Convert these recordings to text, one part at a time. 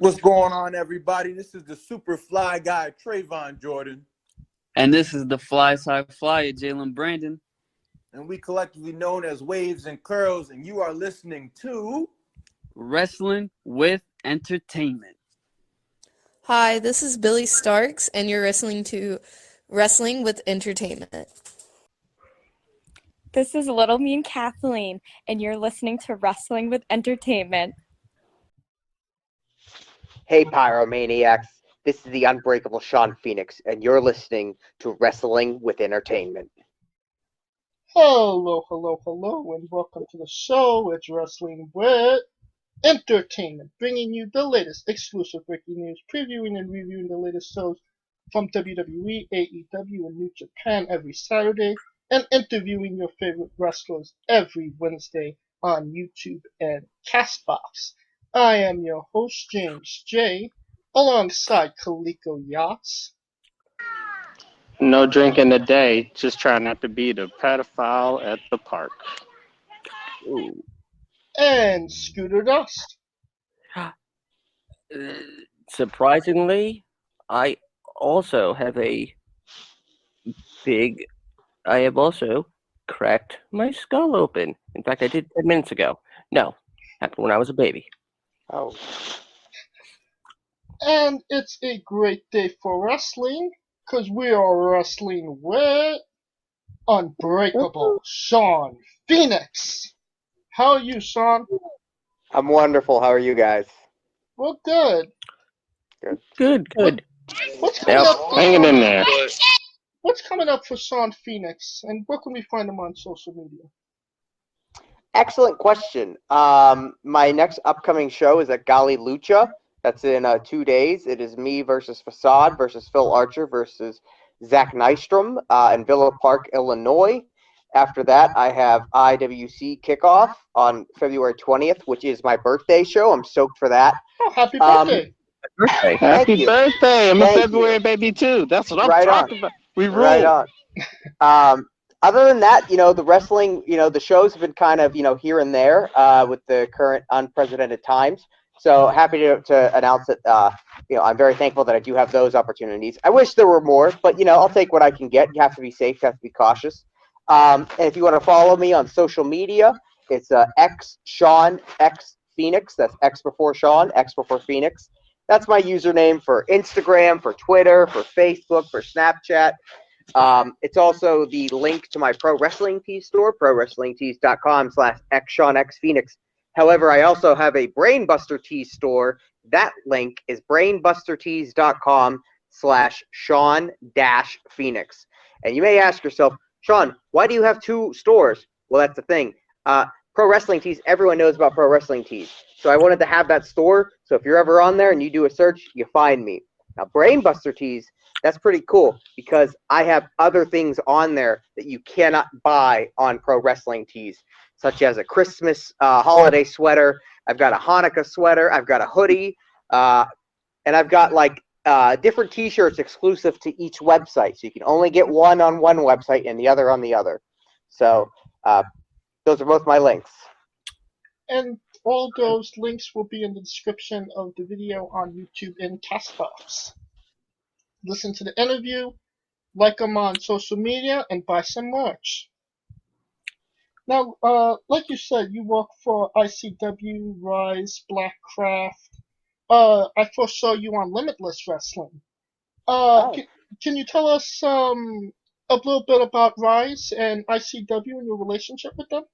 What's going on, everybody? This is the super fly guy, Trayvon Jordan. And this is the Fly Side Flyer, Jalen Brandon. And we collectively known as Waves and Curls, and you are listening to Wrestling with Entertainment. Hi, this is Billy Starks, and you're listening to Wrestling with Entertainment. This is Little Mean Kathleen, and you're listening to Wrestling with Entertainment. Hey, Pyromaniacs. This is the Unbreakable Shawn Phoenix, and you're listening to Wrestling with Entertainment. Hello, and welcome to the show. It's Wrestling with Entertainment, bringing you the latest exclusive breaking news, previewing and reviewing the latest shows from WWE, AEW, and New Japan every Saturday, and interviewing your favorite wrestlers every Wednesday on YouTube and Castbox. I am your host, James J., alongside Kaliko Yachts. No drinking today. Just try not to be the pedophile at the park. Ooh. And Scooter Dust. Surprisingly, I have also cracked my skull open. In fact, I did 10 minutes ago. No, happened when I was a baby. Oh. And it's a great day for wrestling, because we are wrestling with Unbreakable Shawn Phoenix. How are you, Shawn? I'm wonderful. How are you guys? Well, good. Good. What's coming up? Hanging in there. What's coming up for Shawn Phoenix, and where can we find him on social media? Excellent question. My next upcoming show is at Gali Lucha. That's in 2 days. It is me versus Facade versus Phil Archer versus Zach Nystrom in Villa Park, Illinois. After that, I have IWC Kickoff on February 20th, which is my birthday show. I'm stoked for that. Oh, happy birthday. Happy birthday. I'm a Thank February you. baby, too. That's what I'm Right talking about. We rule. Right on. Other than that, the wrestling, the shows have been kind of, here and there with the current unprecedented times. So happy to announce that, I'm very thankful that I do have those opportunities. I wish there were more, but, I'll take what I can get. You have to be safe. You have to be cautious. And if you want to follow me on social media, it's Shawn X Phoenix. That's X before Shawn, X before Phoenix. That's my username for Instagram, for Twitter, for Facebook, for Snapchat. It's also the link to my Pro Wrestling Tees store, prowrestlingtees.com/XShawnXPhoenix. However, I also have a Brainbuster Tees store. That link is brainbustertees.com/Shawn-Phoenix. And you may ask yourself, Shawn, why do you have two stores? Well, that's the thing. Pro Wrestling Tees, everyone knows about Pro Wrestling Tees. So I wanted to have that store, so if you're ever on there and you do a search, you find me. Now, Brainbuster Tees, that's pretty cool because I have other things on there that you cannot buy on Pro Wrestling Tees, such as a Christmas holiday sweater. I've got a Hanukkah sweater. I've got a hoodie. And I've got, different T-shirts exclusive to each website. So you can only get one on one website and the other on the other. So those are both my links. And all those links will be in the description of the video on YouTube and Castbox. Listen to the interview, like them on social media, and buy some merch. Now, like you said, you work for ICW, Rise, Blackcraft. I first saw you on Limitless Wrestling. Can you tell us a little bit about Rise and ICW and your relationship with them?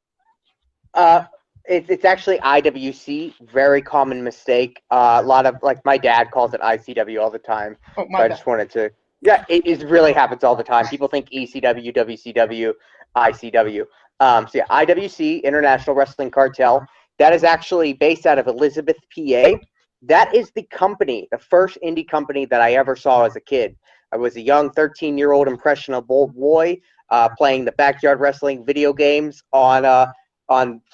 It's actually IWC. Very common mistake. A lot of my dad calls it ICW all the time. Oh, my so I bad. just wanted to. Yeah, it really happens all the time. People think ECW, WCW, ICW. IWC, International Wrestling Cartel. That is actually based out of Elizabeth, PA. That is the company, the first indie company that I ever saw as a kid. I was a young 13-year-old impressionable boy playing the backyard wrestling video games on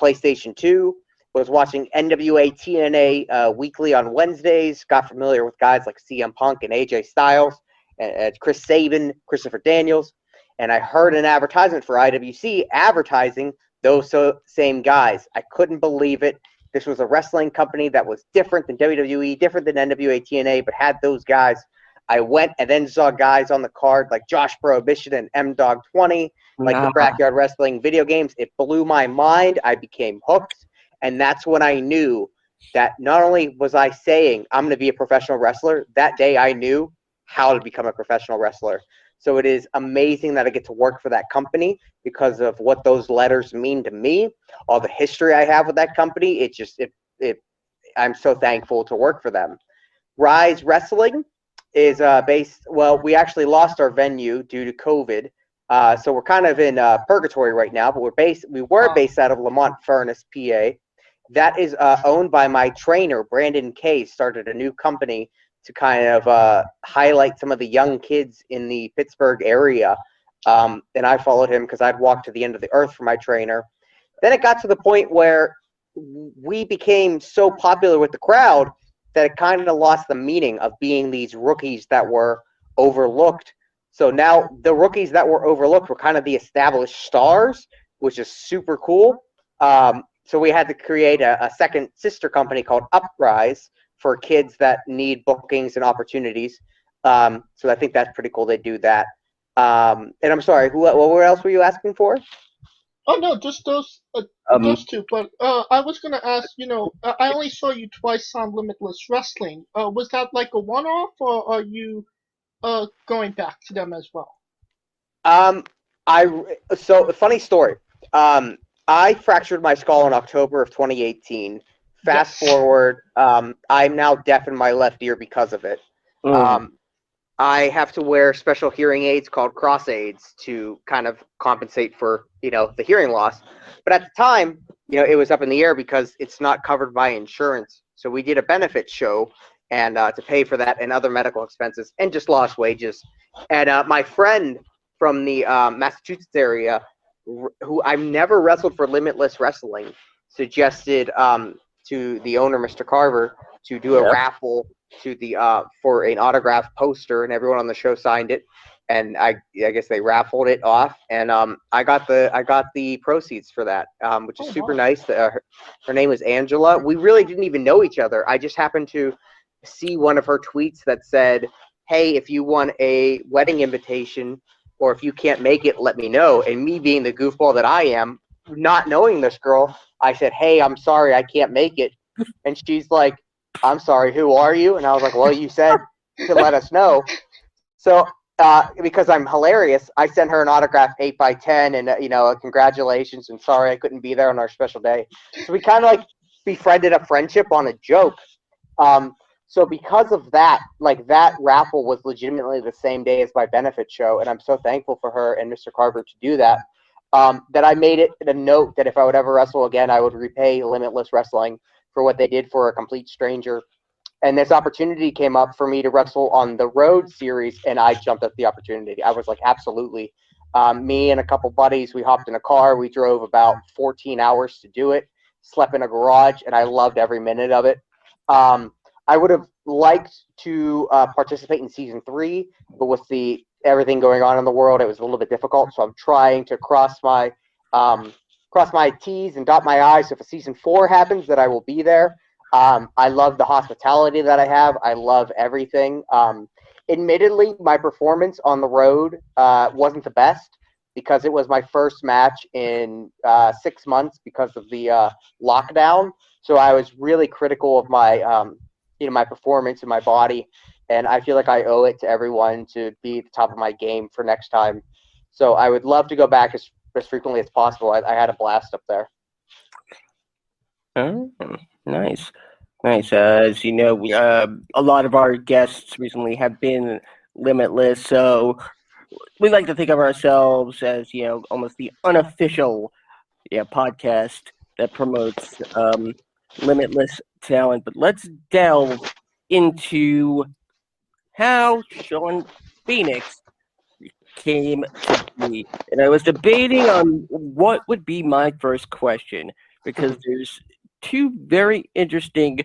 PlayStation 2, was watching NWA TNA weekly on Wednesdays, got familiar with guys like CM Punk and AJ Styles, and Chris Sabin, Christopher Daniels, and I heard an advertisement for IWC advertising those same guys. I couldn't believe it. this was a wrestling company that was different than WWE, different than NWA TNA, but had those guys. I went and then saw guys on the card like Josh Prohibition and M-Dog 20, like the Backyard Wrestling video games. It blew my mind. I became hooked. And that's when I knew that not only was I saying I'm going to be a professional wrestler, that day I knew how to become a professional wrestler. So it is amazing that I get to work for that company because of what those letters mean to me, all the history I have with that company. I'm so thankful to work for them. Rise Wrestling is based, well, we actually lost our venue due to COVID. So we're kind of in purgatory right now, but we were based out of Lamont Furnace, PA. That is owned by my trainer, Brandon Kay, started a new company to kind of highlight some of the young kids in the Pittsburgh area. And I followed him because I'd walked to the end of the earth for my trainer. Then it got to the point where we became so popular with the crowd that it kind of lost the meaning of being these rookies that were overlooked. So now the rookies that were overlooked were kind of the established stars, which is super cool. So we had to create a second sister company called Uprise for kids that need bookings and opportunities. So I think that's pretty cool they do that. And I'm sorry, what else were you asking for? Oh no, just those two. But I was gonna ask, I only saw you twice on Limitless Wrestling. Was that like a one-off, or are you going back to them as well? So funny story. I fractured my skull in October of 2018. Fast forward, I'm now deaf in my left ear because of it. I have to wear special hearing aids called cross aids to kind of compensate for, the hearing loss. But at the time, it was up in the air because it's not covered by insurance. So we did a benefit show and to pay for that and other medical expenses and just lost wages. And my friend from the Massachusetts area, who I've never wrestled for Limitless Wrestling, suggested to the owner, Mr. Carver, to do a raffle to the for an autographed poster, and everyone on the show signed it. And I guess they raffled it off, and I got the proceeds for that, which is super nice. Her name was Angela. We really didn't even know each other. I just happened to see one of her tweets that said, "Hey, if you want a wedding invitation, or if you can't make it, let me know." And me being the goofball that I am, not knowing this girl, I said, "Hey, I'm sorry, I can't make it." And she's like, "I'm sorry, who are you?" And I was like, "Well, you said to let us know." So because I'm hilarious, I sent her an autograph 8x10 and, congratulations and sorry I couldn't be there on our special day. So we kind of like befriended a friendship on a joke. So because of that, like that raffle was legitimately the same day as my benefit show, and I'm so thankful for her and Mr. Carver to do that, that I made it a note that if I would ever wrestle again, I would repay Limitless Wrestling for what they did for a complete stranger. And this opportunity came up for me to wrestle on the Road series, and I jumped at the opportunity. I was like, absolutely. Me and a couple buddies, we hopped in a car. We drove about 14 hours to do it, slept in a garage, and I loved every minute of it. I would have liked to participate in season 3, but with everything going on in the world, it was a little bit difficult. So I'm trying to cross my T's and dot my I's. So if a season 4 happens, that I will be there. I love the hospitality that I have. I love everything. Admittedly, my performance on the road wasn't the best because it was my first match in 6 months because of the lockdown. So I was really critical of my my performance and my body, and I feel like I owe it to everyone to be at the top of my game for next time. So I would love to go back as frequently as possible. I had a blast up there. Oh, nice. As you know, a lot of our guests recently have been Limitless, so we like to think of ourselves as, almost the unofficial podcast that promotes Limitless talent. But let's delve into how Shawn Phoenix came to be. And I was debating on what would be my first question, because there's two very interesting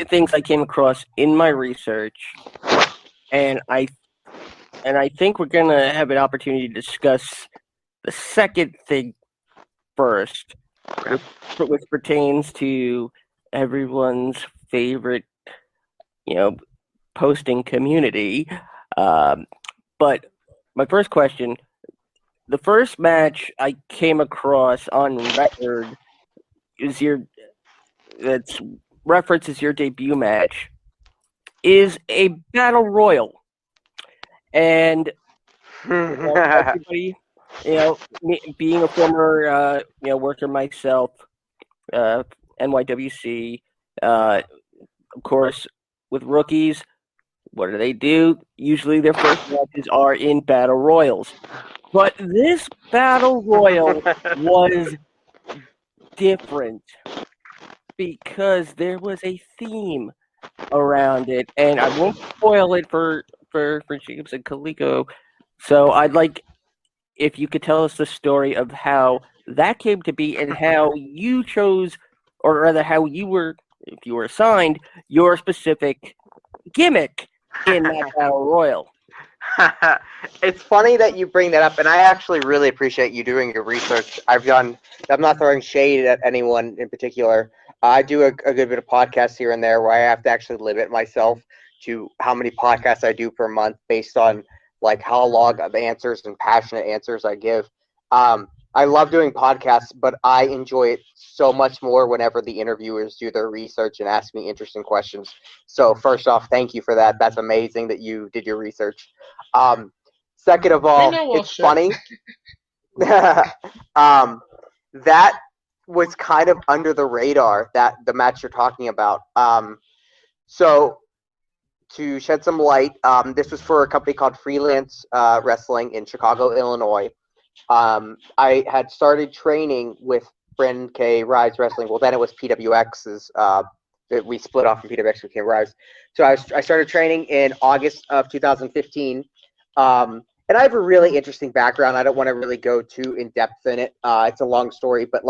things I came across in my research, and I think we're gonna have an opportunity to discuss the second thing first. which pertains to everyone's favorite, posting community. But my first question, the first match I came across on record is that's references your debut match is a battle royal, and everybody, being a former worker myself, NYWC, of course, with rookies, what do? Usually their first matches are in battle royals. But this battle royal was different because there was a theme around it, and I won't spoil it for James and Kaliko. So I'd like if you could tell us the story of how that came to be and how you chose, or rather how you were, if you were assigned, your specific gimmick in that battle royal. It's funny that you bring that up, and I actually really appreciate you doing your research. I'm not throwing shade at anyone in particular. I do a good bit of podcasts here and there where I have to actually limit myself to how many podcasts I do per month based on like how long of answers and passionate answers I give. I love doing podcasts, but I enjoy it so much more whenever the interviewers do their research and ask me interesting questions. So first off, thank you for that. That's amazing that you did your research. Second of all, it's funny. That was kind of under the radar, that the match you're talking about. So to shed some light, this was for a company called Freelance Wrestling in Chicago, Illinois. I had started training with Brandon K. Rise Wrestling. Well, then it was PWX's. We split off from PWX, became Rise. So I started training in August of 2015. And I have a really interesting background. I don't want to really go too in depth in it. It's a long story, but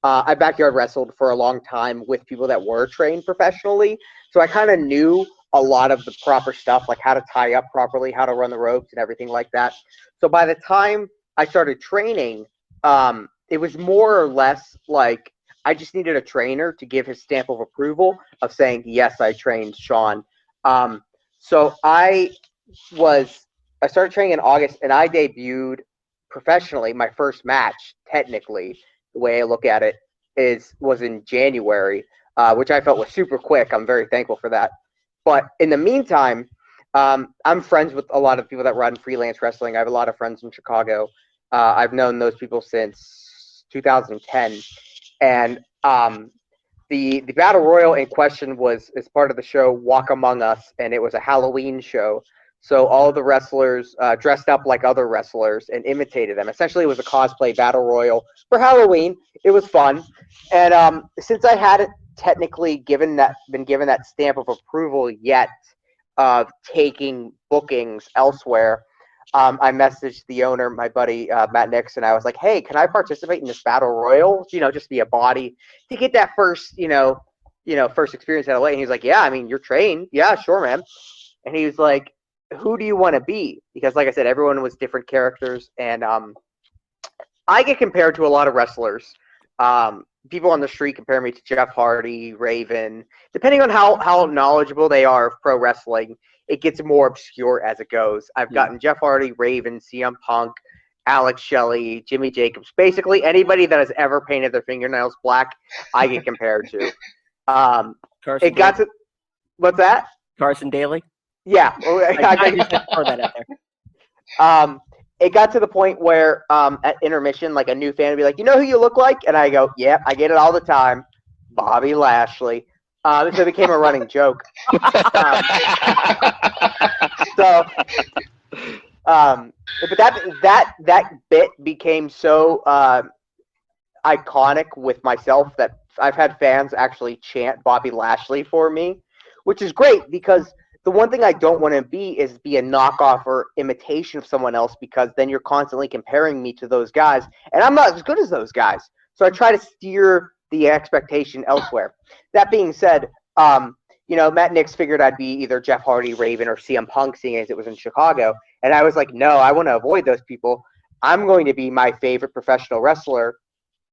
I backyard wrestled for a long time with people that were trained professionally. So I kind of knew a lot of the proper stuff, like how to tie up properly, how to run the ropes and everything like that. So by the time I started training, it was more or less like I just needed a trainer to give his stamp of approval of saying, yes, I trained Shawn. So I started training in August, and I debuted professionally. My first match, technically, the way I look at it, was in January, which I felt was super quick. I'm very thankful for that. But in the meantime, I'm friends with a lot of people that run freelance wrestling. I have a lot of friends in Chicago. I've known those people since 2010. And the Battle Royal in question is part of the show Walk Among Us, and it was a Halloween show. So all the wrestlers dressed up like other wrestlers and imitated them. Essentially, it was a cosplay Battle Royal for Halloween. It was fun. And since I hadn't technically been given that stamp of approval yet of taking bookings elsewhere, I messaged the owner, my buddy Matt Nixon. I was like, "Hey, can I participate in this battle royal? Just be a body to get that first, first experience out of the way." And he's like, "Yeah, I mean, you're trained. Yeah, sure, man." And he was like, "Who do you want to be?" Because, like I said, everyone was different characters, and I get compared to a lot of wrestlers. People on the street compare me to Jeff Hardy, Raven. Depending on how knowledgeable they are of pro wrestling, it gets more obscure as it goes. I've gotten Jeff Hardy, Raven, CM Punk, Alex Shelley, Jimmy Jacobs. Basically, anybody that has ever painted their fingernails black, I get compared to. It got to what's that? Carson Daly. Yeah, I just had to throw that out there. It got to the point where at intermission, like a new fan would be like, "You know who you look like?" And I go, "Yep, I get it all the time, Bobby Lashley." So it became a running joke. But that bit became so iconic with myself that I've had fans actually chant Bobby Lashley for me, which is great because the one thing I don't want to be a knockoff or imitation of someone else, because then you're constantly comparing me to those guys, and I'm not as good as those guys. So I try to steer the expectation elsewhere. That being said, Matt Nix figured I'd be either Jeff Hardy, Raven, or CM Punk, seeing as it was in Chicago, and I was like, no, I want to avoid those people. I'm going to be my favorite professional wrestler,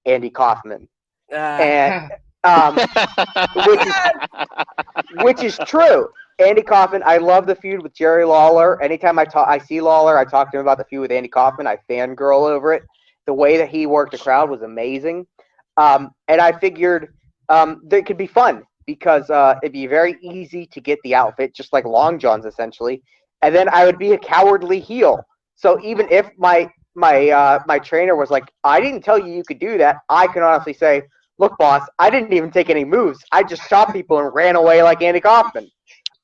Andy Kaufman. And which is true. Andy Kaufman, I love the feud with Jerry Lawler. Anytime I see Lawler, I talk to him about the feud with Andy Kaufman. I fangirl over it. The way that he worked the crowd was amazing. And I figured that it could be fun because it'd be very easy to get the outfit, just like Long John's essentially. And then I would be a cowardly heel. So even if my trainer was like, I didn't tell you could do that, I can honestly say, look, boss, I didn't even take any moves. I just chopped people and ran away like Andy Kaufman.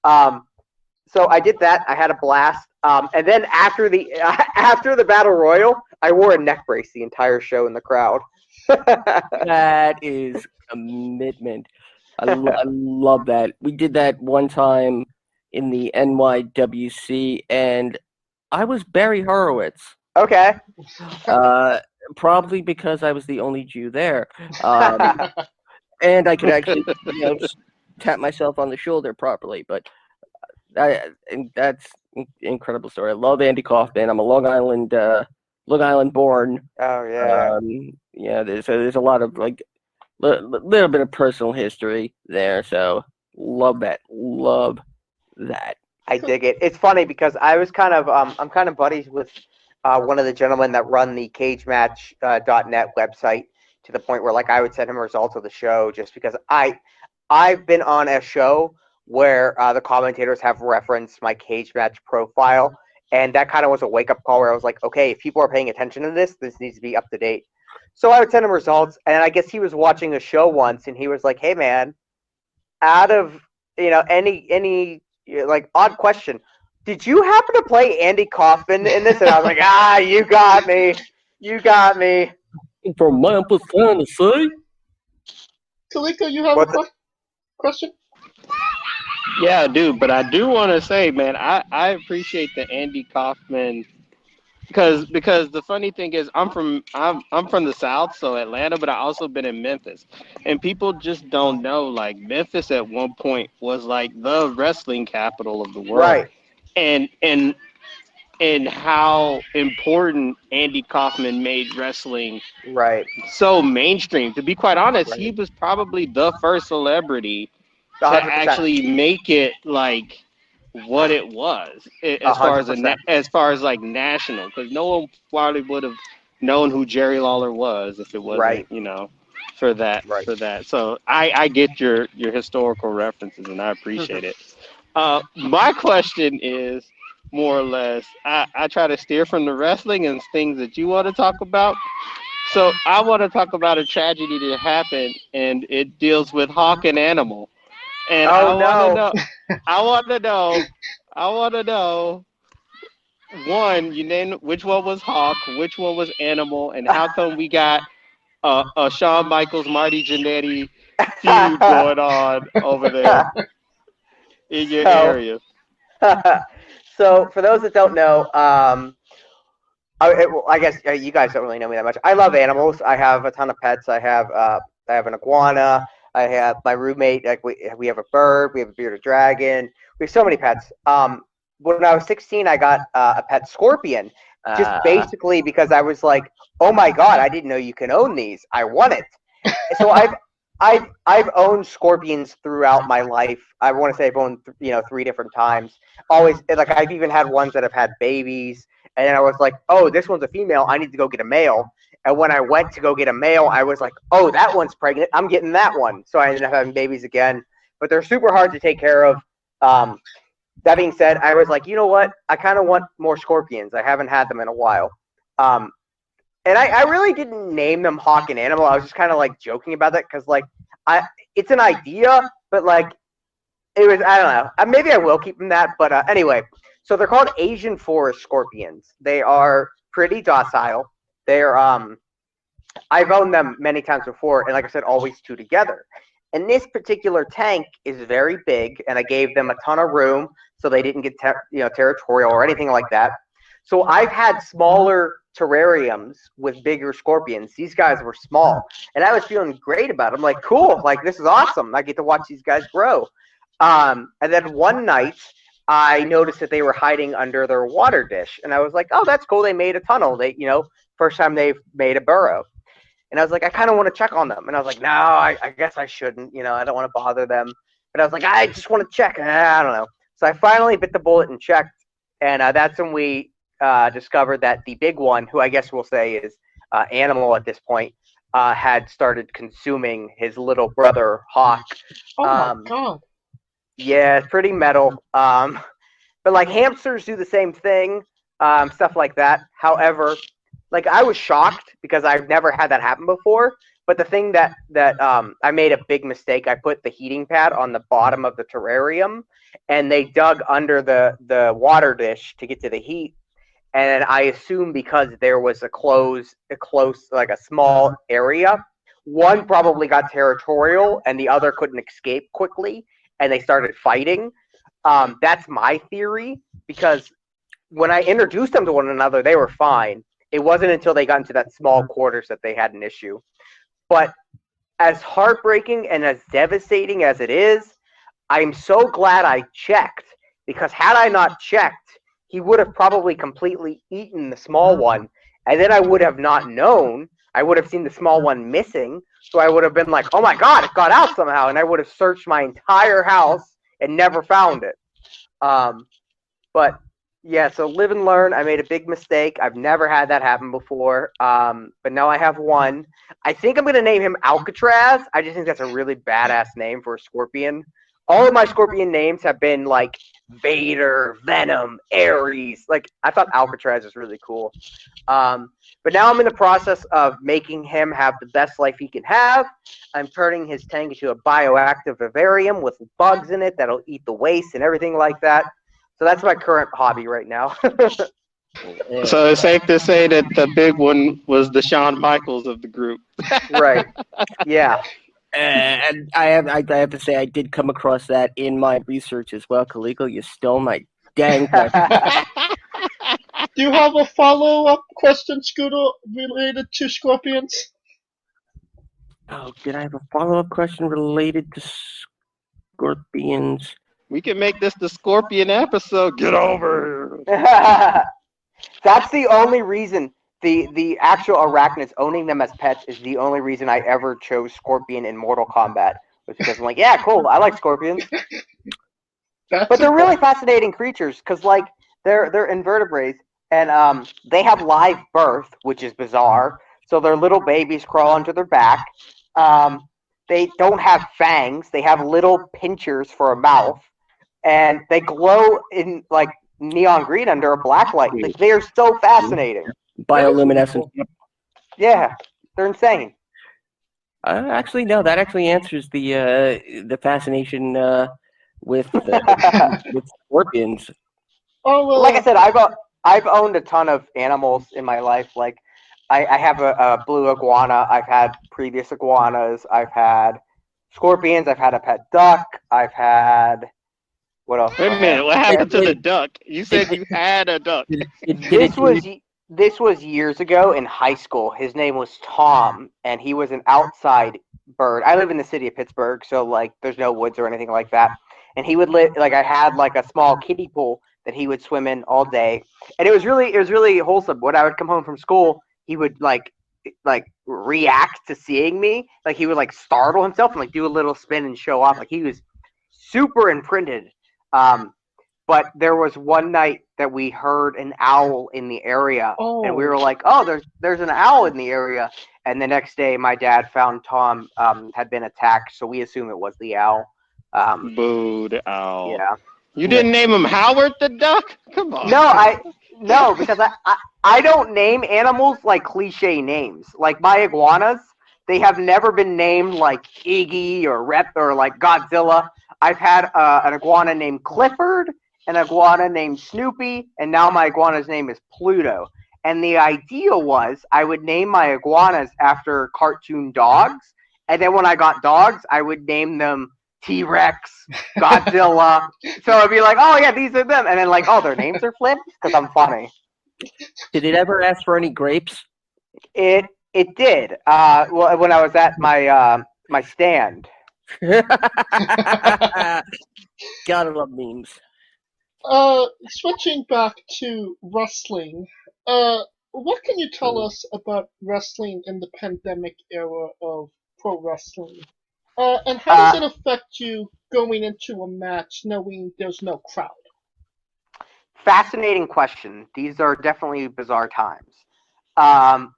So I did that. I had a blast. And then after the battle royal, I wore a neck brace the entire show in the crowd. That is commitment. I love that. We did that one time in the NYWC, and I was Barry Horowitz. Okay. Probably because I was the only Jew there. And I could actually tap myself on the shoulder properly. But that's an incredible story. I love Andy Kaufman. I'm a Long Island born. Oh yeah. There's a lot of little bit of personal history there. So love that. Love that. I dig it. It's funny because I was kind of I'm kind of buddies with one of the gentlemen that run the cagematch.net website, to the point where I would send him results of the show just because I've been on a show where the commentators have referenced my cage match profile, and that kind of was a wake up call where I was like, okay, if people are paying attention to this needs to be up to date. So I would send him results, and I guess he was watching a show once, and he was like, hey man, out of any odd question, did you happen to play Andy Kaufman in this? And I was like, you got me. From Memphis, Tennessee. Kaliko, you have a question? Yeah, dude, but I do want to say, man, I appreciate the Andy Kaufman because the funny thing is I'm from the South, so Atlanta, but I also been in Memphis, and people just don't know Memphis at one point was the wrestling capital of the world, right? And how important Andy Kaufman made wrestling right so mainstream. To be quite honest, right. He was probably the first celebrity 100%. To actually make it what it was as far as national, because no one probably would have known who Jerry Lawler was if it wasn't right. For that. So I get your historical references, and I appreciate it. My question is more or less, I try to steer from the wrestling and things that you want to talk about. So I want to talk about a tragedy that happened, and it deals with Hawk and Animal. And I want to know, one, you named which one was Hawk, which one was Animal, and how come we got a Shawn Michaels, Marty Jannetty feud going on over there in your area? So for those that don't know, I guess you guys don't really know me that much. I love animals. I have a ton of pets. I have an iguana. I have my roommate. We have a bird. We have a bearded dragon. We have so many pets. When I was 16, I got a pet scorpion, just basically because I was like, oh my god, I didn't know you can own these. I want it. So I've owned scorpions throughout my life. I want to say I've owned 3 different times. Always I've even had ones that have had babies, and then I was like, oh, this one's a female. I need to go get a male. And when I went to go get a male, I was like, oh, that one's pregnant. I'm getting that one. So I ended up having babies again. But they're super hard to take care of. That being said, I was like, you know what? I kind of want more scorpions. I haven't had them in a while. And I really didn't name them Hawk and Animal. I was just kind of joking about that because it's an idea, but it was, I don't know. Maybe I will keep them that. But anyway, so they're called Asian forest scorpions. They are pretty docile. They're I've owned them many times before, and like I said, always 2 together. And this particular tank is very big, and I gave them a ton of room so they didn't get territorial or anything like that. So I've had smaller terrariums with bigger scorpions. These guys were small, and I was feeling great about it. I'm like, cool, this is awesome. I get to watch these guys grow. And then one night, I noticed that they were hiding under their water dish, and I was like, oh, that's cool. They made a tunnel. They, first time they've made a burrow. And I was like, I kind of want to check on them. And I was like, no, I guess I shouldn't. I don't want to bother them. But I was like, I just want to check. I don't know. So I finally bit the bullet and checked. And that's when we discovered that the big one, who I guess we'll say is Animal at this point, had started consuming his little brother, Hawk. Oh my god. Yeah, it's pretty metal. But like hamsters do the same thing, stuff like that. However, like I was shocked because I've never had that happen before. But the thing that I made a big mistake. I put the heating pad on the bottom of the terrarium, and they dug under the water dish to get to the heat. And I assume because there was a close, like a small area, one probably got territorial and the other couldn't escape quickly, and they started fighting. That's my theory, because when I introduced them to one another, they were fine. It wasn't until they got into that small quarters that they had an issue. But as heartbreaking and as devastating as it is, I'm so glad I checked, because had I not checked, he would have probably completely eaten the small one, and then I would have not known. I would have seen the small one missing, so I would have been like, oh my god, it got out somehow, and I would have searched my entire house and never found it. But yeah, so live and learn. I made a big mistake. I've never had that happen before, but now I have one. I think I'm going to name him Alcatraz. I just think that's a really badass name for a scorpion. All of my scorpion names have been like Vader, Venom, Ares. Like, I thought Alcatraz was really cool. But now I'm in the process of making him have the best life he can have. I'm turning his tank into a bioactive vivarium with bugs in it that'll eat the waste and everything like that. So that's my current hobby right now. So it's safe to say that the big one was the Shawn Michaels of the group. Right. Yeah. And I have to say, I did come across that in my research as well. Kaliko, you stole my dang question. Do you have a follow-up question, Scooter, related to scorpions? Oh, did I have a follow-up question related to scorpions? We can make this the Scorpion episode. Get over. That's the only reason. The actual arachnids, owning them as pets, is the only reason I ever chose Scorpion in Mortal Kombat. Was because I'm like, yeah, cool, I like scorpions. But they're really fascinating creatures, because like they're invertebrates, and they have live birth, which is bizarre. So their little babies crawl onto their back. They don't have fangs. They have little pinchers for a mouth, and they glow in like neon green under a black light. Like, they are so fascinating. Bioluminescent. Yeah, they're insane. Actually, no, that actually answers the fascination with scorpions. Like I said, I've owned a ton of animals in my life. Like, I have a blue iguana. I've had previous iguanas. I've had scorpions. I've had a pet duck. I've had what else? Wait a minute, what happened to the duck? You said you had a duck. This was years ago in high school. His name was Tom, and he was an outside bird. I live in the city of Pittsburgh, so like there's no woods or anything like that. And he would live like I had like a small kiddie pool that he would swim in all day, and it was really wholesome. When I would come home from school, he would like react to seeing me. Like, he would like startle himself and like do a little spin and show off. Like, he was super imprinted. But there was one night that we heard an owl in the area, and we were like, "Oh, there's an owl in the area." And the next day, my dad found Tom had been attacked, so we assume it was the owl. Boo, the owl. Yeah. You didn't name him Howard the duck? Come on. No, because I don't name animals like cliche names. Like my iguanas, they have never been named like Iggy or Rep or like Godzilla. I've had an iguana named Clifford, an iguana named Snoopy, and now my iguana's name is Pluto. And the idea was I would name my iguanas after cartoon dogs, and then when I got dogs, I would name them T-Rex, Godzilla. So it'd be like, oh yeah, these are them, and then like, oh, their names are flipped because I'm funny. Did it ever ask for any grapes? It did. Well, when I was at my stand. Gotta love memes. Switching back to wrestling, what can you tell us about wrestling in the pandemic era of pro wrestling? And how does it affect you going into a match knowing there's no crowd? Fascinating question. These are definitely bizarre times. Um,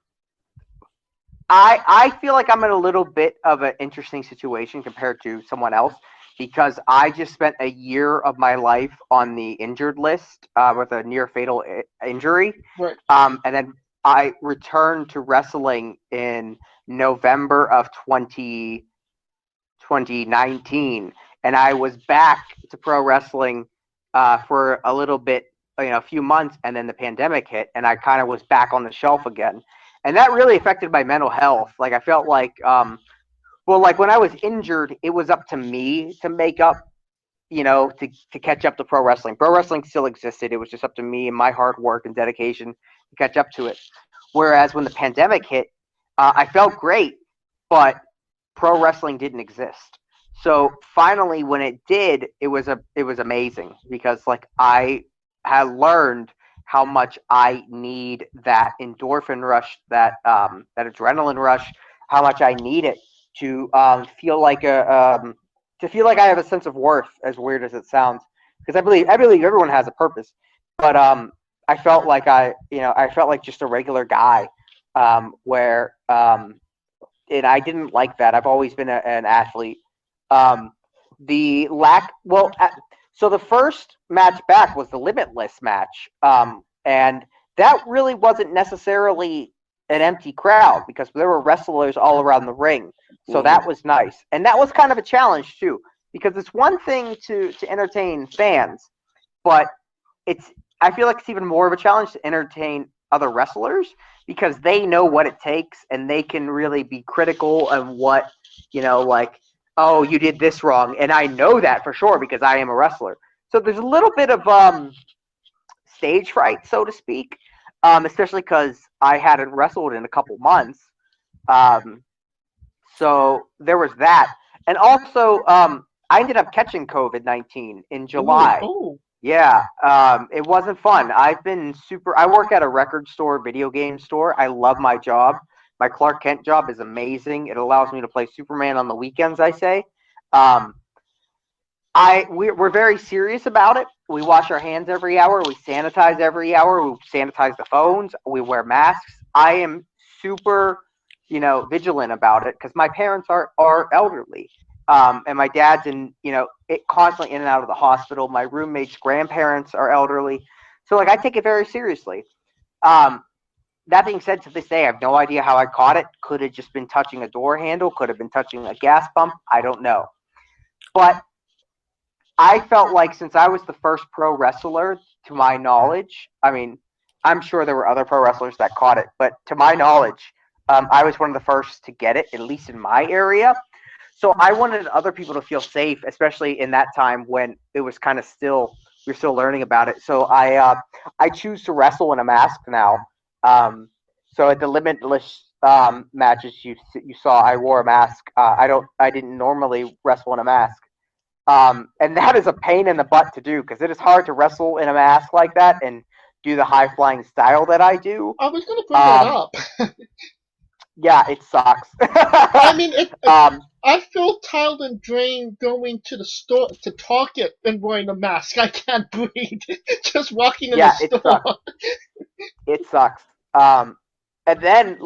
I feel like I'm in a little bit of an interesting situation compared to someone else because I just spent a year of my life on the injured list with a near fatal injury. Right. And then I returned to wrestling in November of 2019. And I was back to pro wrestling for a little bit, a few months, and then the pandemic hit, and I kind of was back on the shelf again. And that really affected my mental health. Like I felt like, like when I was injured, it was up to me to make up, to catch up to pro wrestling. Pro wrestling still existed. It was just up to me and my hard work and dedication to catch up to it. Whereas when the pandemic hit, I felt great, but pro wrestling didn't exist. So finally, when it did, it was amazing because like I had learned how much I need that endorphin rush, that adrenaline rush, how much I need it to feel like I have a sense of worth. As weird as it sounds, because I believe everyone has a purpose, but I felt like I felt like just a regular guy, where and I didn't like that. I've always been an athlete. So the first match back was the Limitless match, and that really wasn't necessarily an empty crowd because there were wrestlers all around the ring. So that was nice, and that was kind of a challenge too, because it's one thing to entertain fans, but I feel like it's even more of a challenge to entertain other wrestlers because they know what it takes and they can really be critical of what, like, oh, you did this wrong. And I know that for sure because I am a wrestler. So there's a little bit of stage fright, so to speak, especially because I hadn't wrestled in a couple months. So there was that. And also, I ended up catching COVID-19 in July. Ooh. Yeah, it wasn't fun. I work at a record store, video game store. I love my job. My Clark Kent job is amazing. It allows me to play Superman on the weekends, I say. We're very serious about it. We wash our hands every hour. We sanitize every hour. We sanitize the phones. We wear masks. I am super, vigilant about it because my parents are elderly. And my dad's constantly in and out of the hospital. My roommate's grandparents are elderly. So, I take it very seriously. That being said, to this day, I have no idea how I caught it. Could have just been touching a door handle. Could have been touching a gas pump. I don't know. But I felt like since I was the first pro wrestler, to my knowledge, I mean, I'm sure there were other pro wrestlers that caught it. But to my knowledge, I was one of the first to get it, at least in my area. So I wanted other people to feel safe, especially in that time when it was kind of we were still learning about it. So I choose to wrestle in a mask now. So at the Limitless matches you saw, I wore a mask. I didn't normally wrestle in a mask. And that is a pain in the butt to do because it is hard to wrestle in a mask like that and do the high flying style that I do. I was going to bring that up. Yeah, it sucks. I mean, I feel tired and drained going to the store to Target and wearing a mask. I can't breathe just walking in the store. It sucks. And then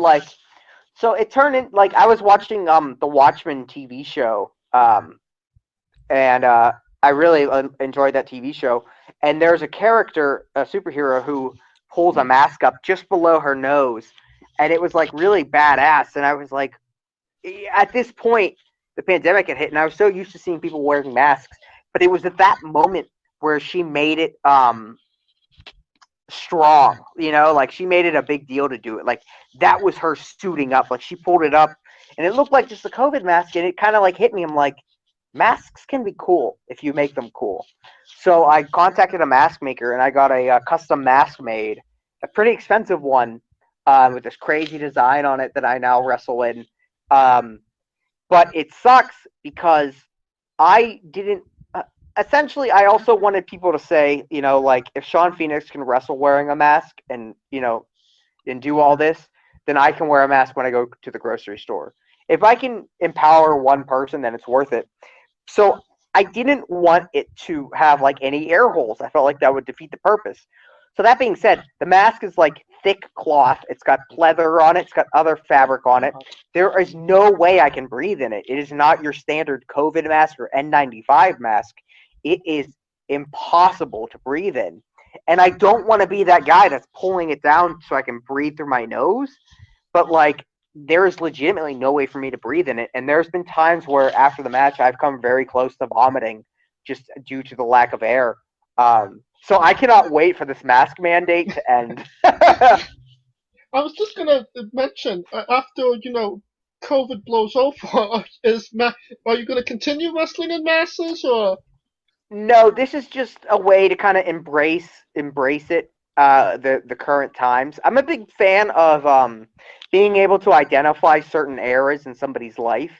so it turned in I was watching the Watchmen TV show, and I really enjoyed that TV show. And there's a character, a superhero, who pulls a mask up just below her nose. And it was really badass. And I was like, at this point, the pandemic had hit, and I was so used to seeing people wearing masks. But it was at that moment where she made it strong, she made it a big deal to do it. That was her suiting up. She pulled it up, and it looked like just a COVID mask, and it kind of hit me. I'm like, masks can be cool if you make them cool. So I contacted a mask maker, and I got a custom mask made, a pretty expensive one. With this crazy design on it that I now wrestle in. But it sucks because I didn't... essentially, I also wanted people to say, if Shawn Phoenix can wrestle wearing a mask and, and do all this, then I can wear a mask when I go to the grocery store. If I can empower one person, then it's worth it. So I didn't want it to have like any air holes. I felt like that would defeat the purpose. So that being said, the mask is like thick cloth. It's got pleather on it. It's got other fabric on it. There is no way I can breathe in it. It is not your standard COVID mask or N95 mask. It is impossible to breathe in. And I don't want to be that guy that's pulling it down so I can breathe through my nose. But like, there is legitimately no way for me to breathe in it. And there's been times where after the match, I've come very close to vomiting just due to the lack of air. So I cannot wait for this mask mandate to end. I was just gonna mention after COVID blows over, are you gonna continue wrestling in masses or? No, this is just a way to kind of embrace it. The current times. I'm a big fan of being able to identify certain eras in somebody's life.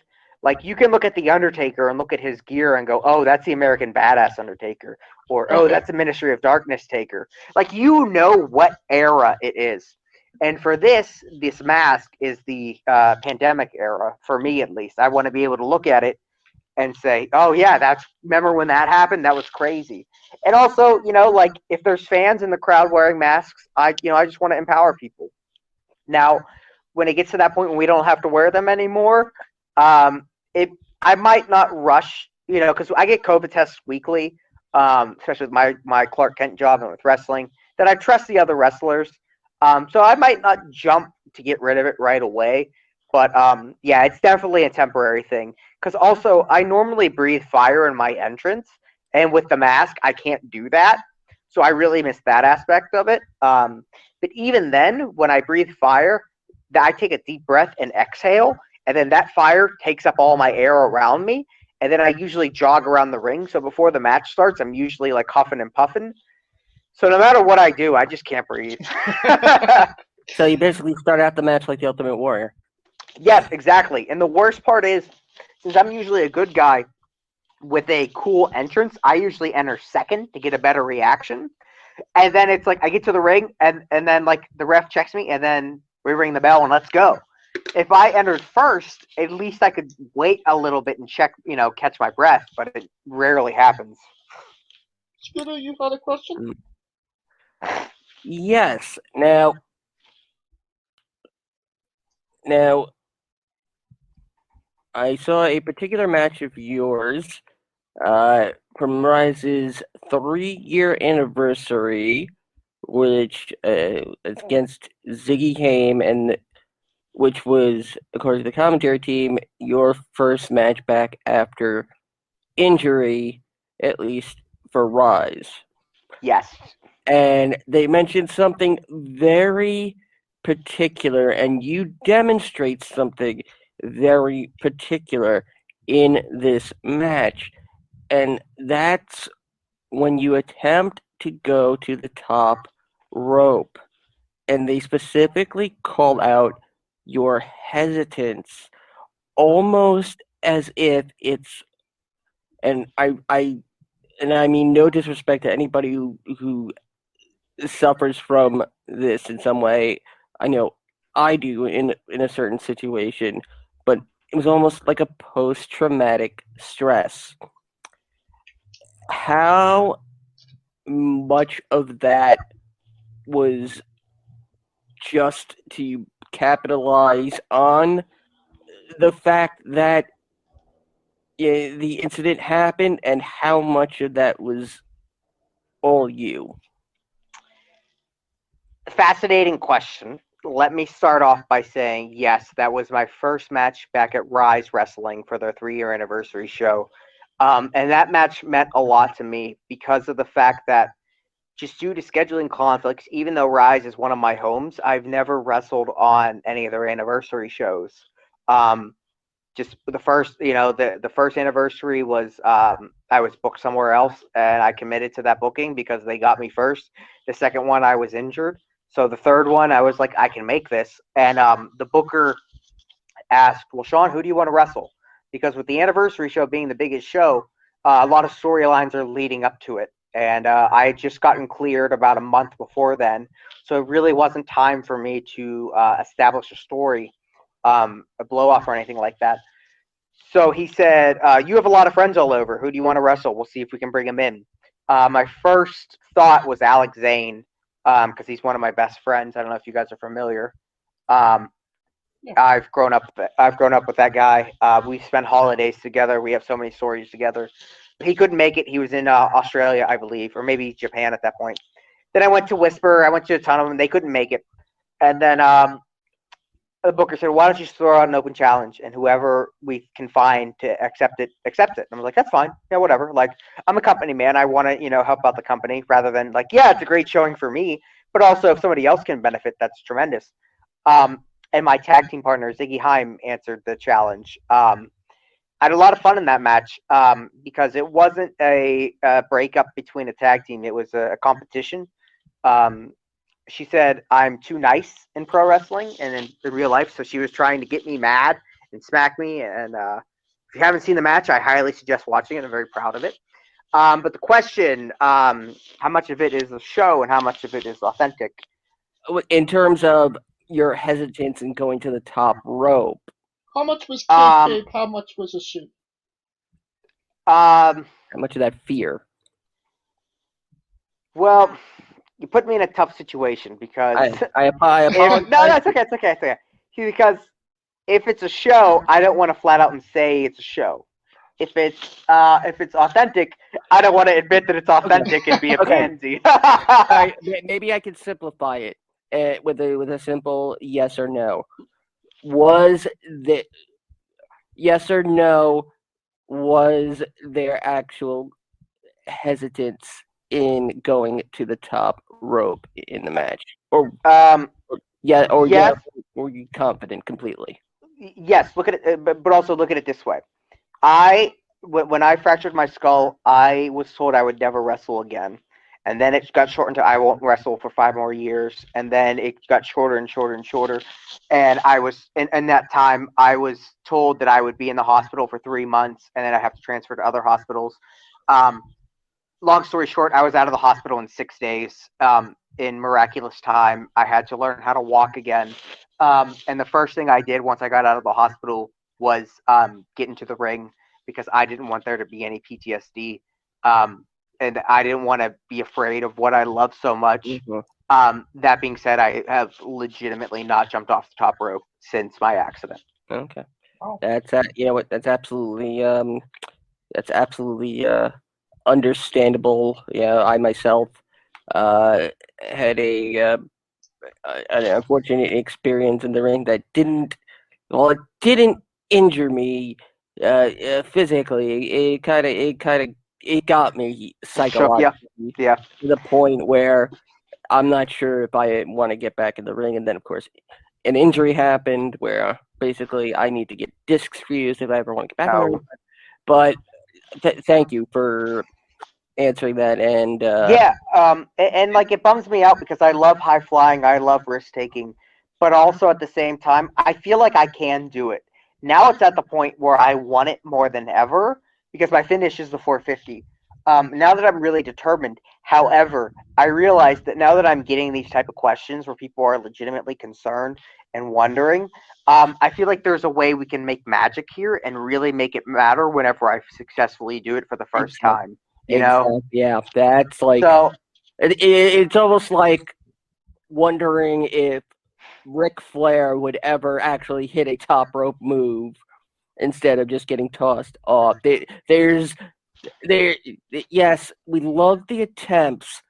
Like, you can look at The Undertaker and look at his gear and go, oh, that's the American Badass Undertaker. Or, oh, that's the Ministry of Darkness Taker. Like, you know what era it is. And for this mask is the pandemic era, for me at least. I want to be able to look at it and say, oh, yeah, remember when that happened? That was crazy. And also, like, if there's fans in the crowd wearing masks, I just want to empower people. Now, when it gets to that point when we don't have to wear them anymore, I might not rush, because I get COVID tests weekly, especially with my Clark Kent job and with wrestling, that I trust the other wrestlers. So I might not jump to get rid of it right away. But, yeah, it's definitely a temporary thing. Because also, I normally breathe fire in my entrance. And with the mask, I can't do that. So I really miss that aspect of it. But even then, when I breathe fire, I take a deep breath and exhale. And then that fire takes up all my air around me. And then I usually jog around the ring. So before the match starts, I'm usually like huffing and puffing. So no matter what I do, I just can't breathe. So you basically start out the match like the Ultimate Warrior. Yes, exactly. And the worst part is, since I'm usually a good guy with a cool entrance, I usually enter second to get a better reaction. And then it's like I get to the ring, and then like the ref checks me, and then we ring the bell and let's go. If I entered first, at least I could wait a little bit and check, catch my breath, but it rarely happens. Scooter, you had a question? Yes. Now, I saw a particular match of yours from Rise's 3-year anniversary, which against Ziggy Haim, and which was, according to the commentary team, your first match back after injury, at least for Rise. Yes. And they mentioned something very particular, and you demonstrate something very particular in this match. And that's when you attempt to go to the top rope. And they specifically call out your hesitance, almost as if it's, and I mean no disrespect to anybody who suffers from this in some way. I know I do in a certain situation, but it was almost like a post-traumatic stress. How much of that was just to capitalize on the fact that the incident happened, and how much of that was all you? Fascinating question. Let me start off by saying, yes, that was my first match back at Rise Wrestling for their 3-year anniversary show. And that match meant a lot to me because of the fact that, just due to scheduling conflicts, even though Rise is one of my homes, I've never wrestled on any of their anniversary shows. Just the first, the first anniversary was I was booked somewhere else, and I committed to that booking because they got me first. The second one, I was injured. So the third one, I was like, I can make this. And the booker asked, well, Shawn, who do you want to wrestle? Because with the anniversary show being the biggest show, a lot of storylines are leading up to it. and I had just gotten cleared about a month before then, so it really wasn't time for me to establish a story, a blow off or anything like that. So he said, "You have a lot of friends all over. Who do you want to wrestle? We'll see if we can bring him in." My first thought was Alex Zane, because he's one of my best friends. I don't know if you guys are familiar. I've grown up with that guy. We spent holidays together. We have so many stories together. He couldn't make it. He was in Australia, I believe, or maybe Japan at that point. Then I went to Whisper. I went to a ton of them. They couldn't make it. And then the booker said, "Why don't you just throw out an open challenge, and whoever we can find to accept it, accept it." And I was like, "That's fine. Yeah, whatever." Like, I'm a company man. I want to, help out the company rather than like, yeah, it's a great showing for me, but also if somebody else can benefit, that's tremendous. And my tag team partner, Ziggy Heim, answered the challenge. I had a lot of fun in that match because it wasn't a breakup between a tag team. It was a competition. She said I'm too nice in pro wrestling and in real life, so she was trying to get me mad and smack me. And if you haven't seen the match, I highly suggest watching it. I'm very proud of it. But the question, how much of it is a show and how much of it is authentic? In terms of your hesitance in going to the top rope. How much was kayfabe? How much was a shoot? How much of that fear? Well, you put me in a tough situation because I apologize. No, it's okay. Because if it's a show, I don't want to flat out and say it's a show. If it's authentic, I don't want to admit that it's authentic and be a pansy. Maybe I could simplify it with a simple yes or no. Was the yes or no? Was there actual hesitance in going to the top rope in the match, or yes. Were you confident completely? Yes. Look at it, but also look at it this way. When I fractured my skull, I was told I would never wrestle again, and then it got shortened to I won't wrestle for 5 more years, and then it got shorter and shorter and shorter, and I was in that time I was told that I would be in the hospital for 3 months, and then I have to transfer to other hospitals. Long story short, I was out of the hospital in 6 days. In miraculous time, I had to learn how to walk again. And the first thing I did once I got out of the hospital was get into the ring because I didn't want there to be any PTSD. And I didn't want to be afraid of what I love so much. Mm-hmm. That being said, I have legitimately not jumped off the top rope since my accident. Okay. That's that's absolutely understandable. Yeah, I myself had an unfortunate experience in the ring that didn't injure me physically. It got me psychologically to the point where I'm not sure if I want to get back in the ring. And then, of course, an injury happened where basically I need to get discs fused if I ever want to get back in the ring. But thank you for answering that. And and like it bums me out because I love high flying, I love risk taking, but also at the same time, I feel like I can do it. Now it's at the point where I want it more than ever because my finish is the 450. Now that I'm really determined, however, I realize that now that I'm getting these type of questions where people are legitimately concerned and wondering, I feel like there's a way we can make magic here and really make it matter whenever I successfully do it for the first time. You know? Yeah, that's like it's almost like wondering if Ric Flair would ever actually hit a top rope move instead of just getting tossed off. Yes, we love the attempts,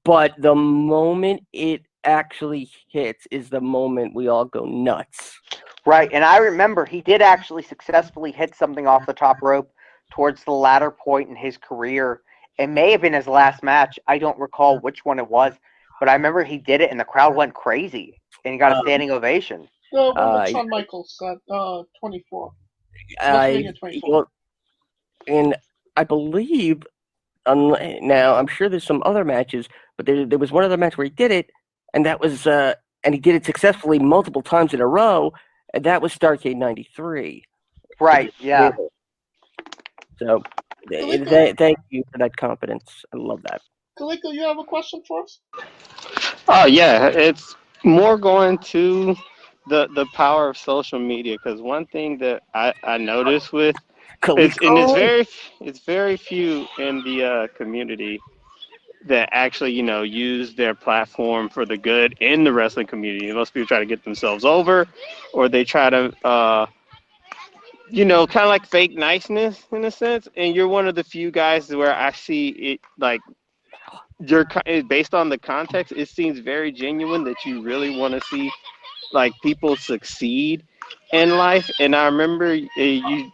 but the moment it actually hits is the moment we all go nuts. Right, and I remember he did actually successfully hit something off the top rope towards the latter point in his career. It may have been his last match. I don't recall which one it was, but I remember he did it and the crowd went crazy and he got a standing ovation. Shawn Michaels at 24. And I believe, now I'm sure there's some other matches, but there was one other match where he did it, and that was and he did it successfully multiple times in a row, and that was Starrcade '93. Right, yeah. So Thank you for that confidence. I love that. Kaliko, you have a question for us? Oh yeah, it's more going to the power of social media, because one thing that I notice with Kaliko. it's very few in the community that actually use their platform for the good in the wrestling community. Most people try to get themselves over, or they try to kind of like fake niceness in a sense. And you're one of the few guys where I see it like based on the context, it seems very genuine that you really want to see like people succeed in life. And I remember you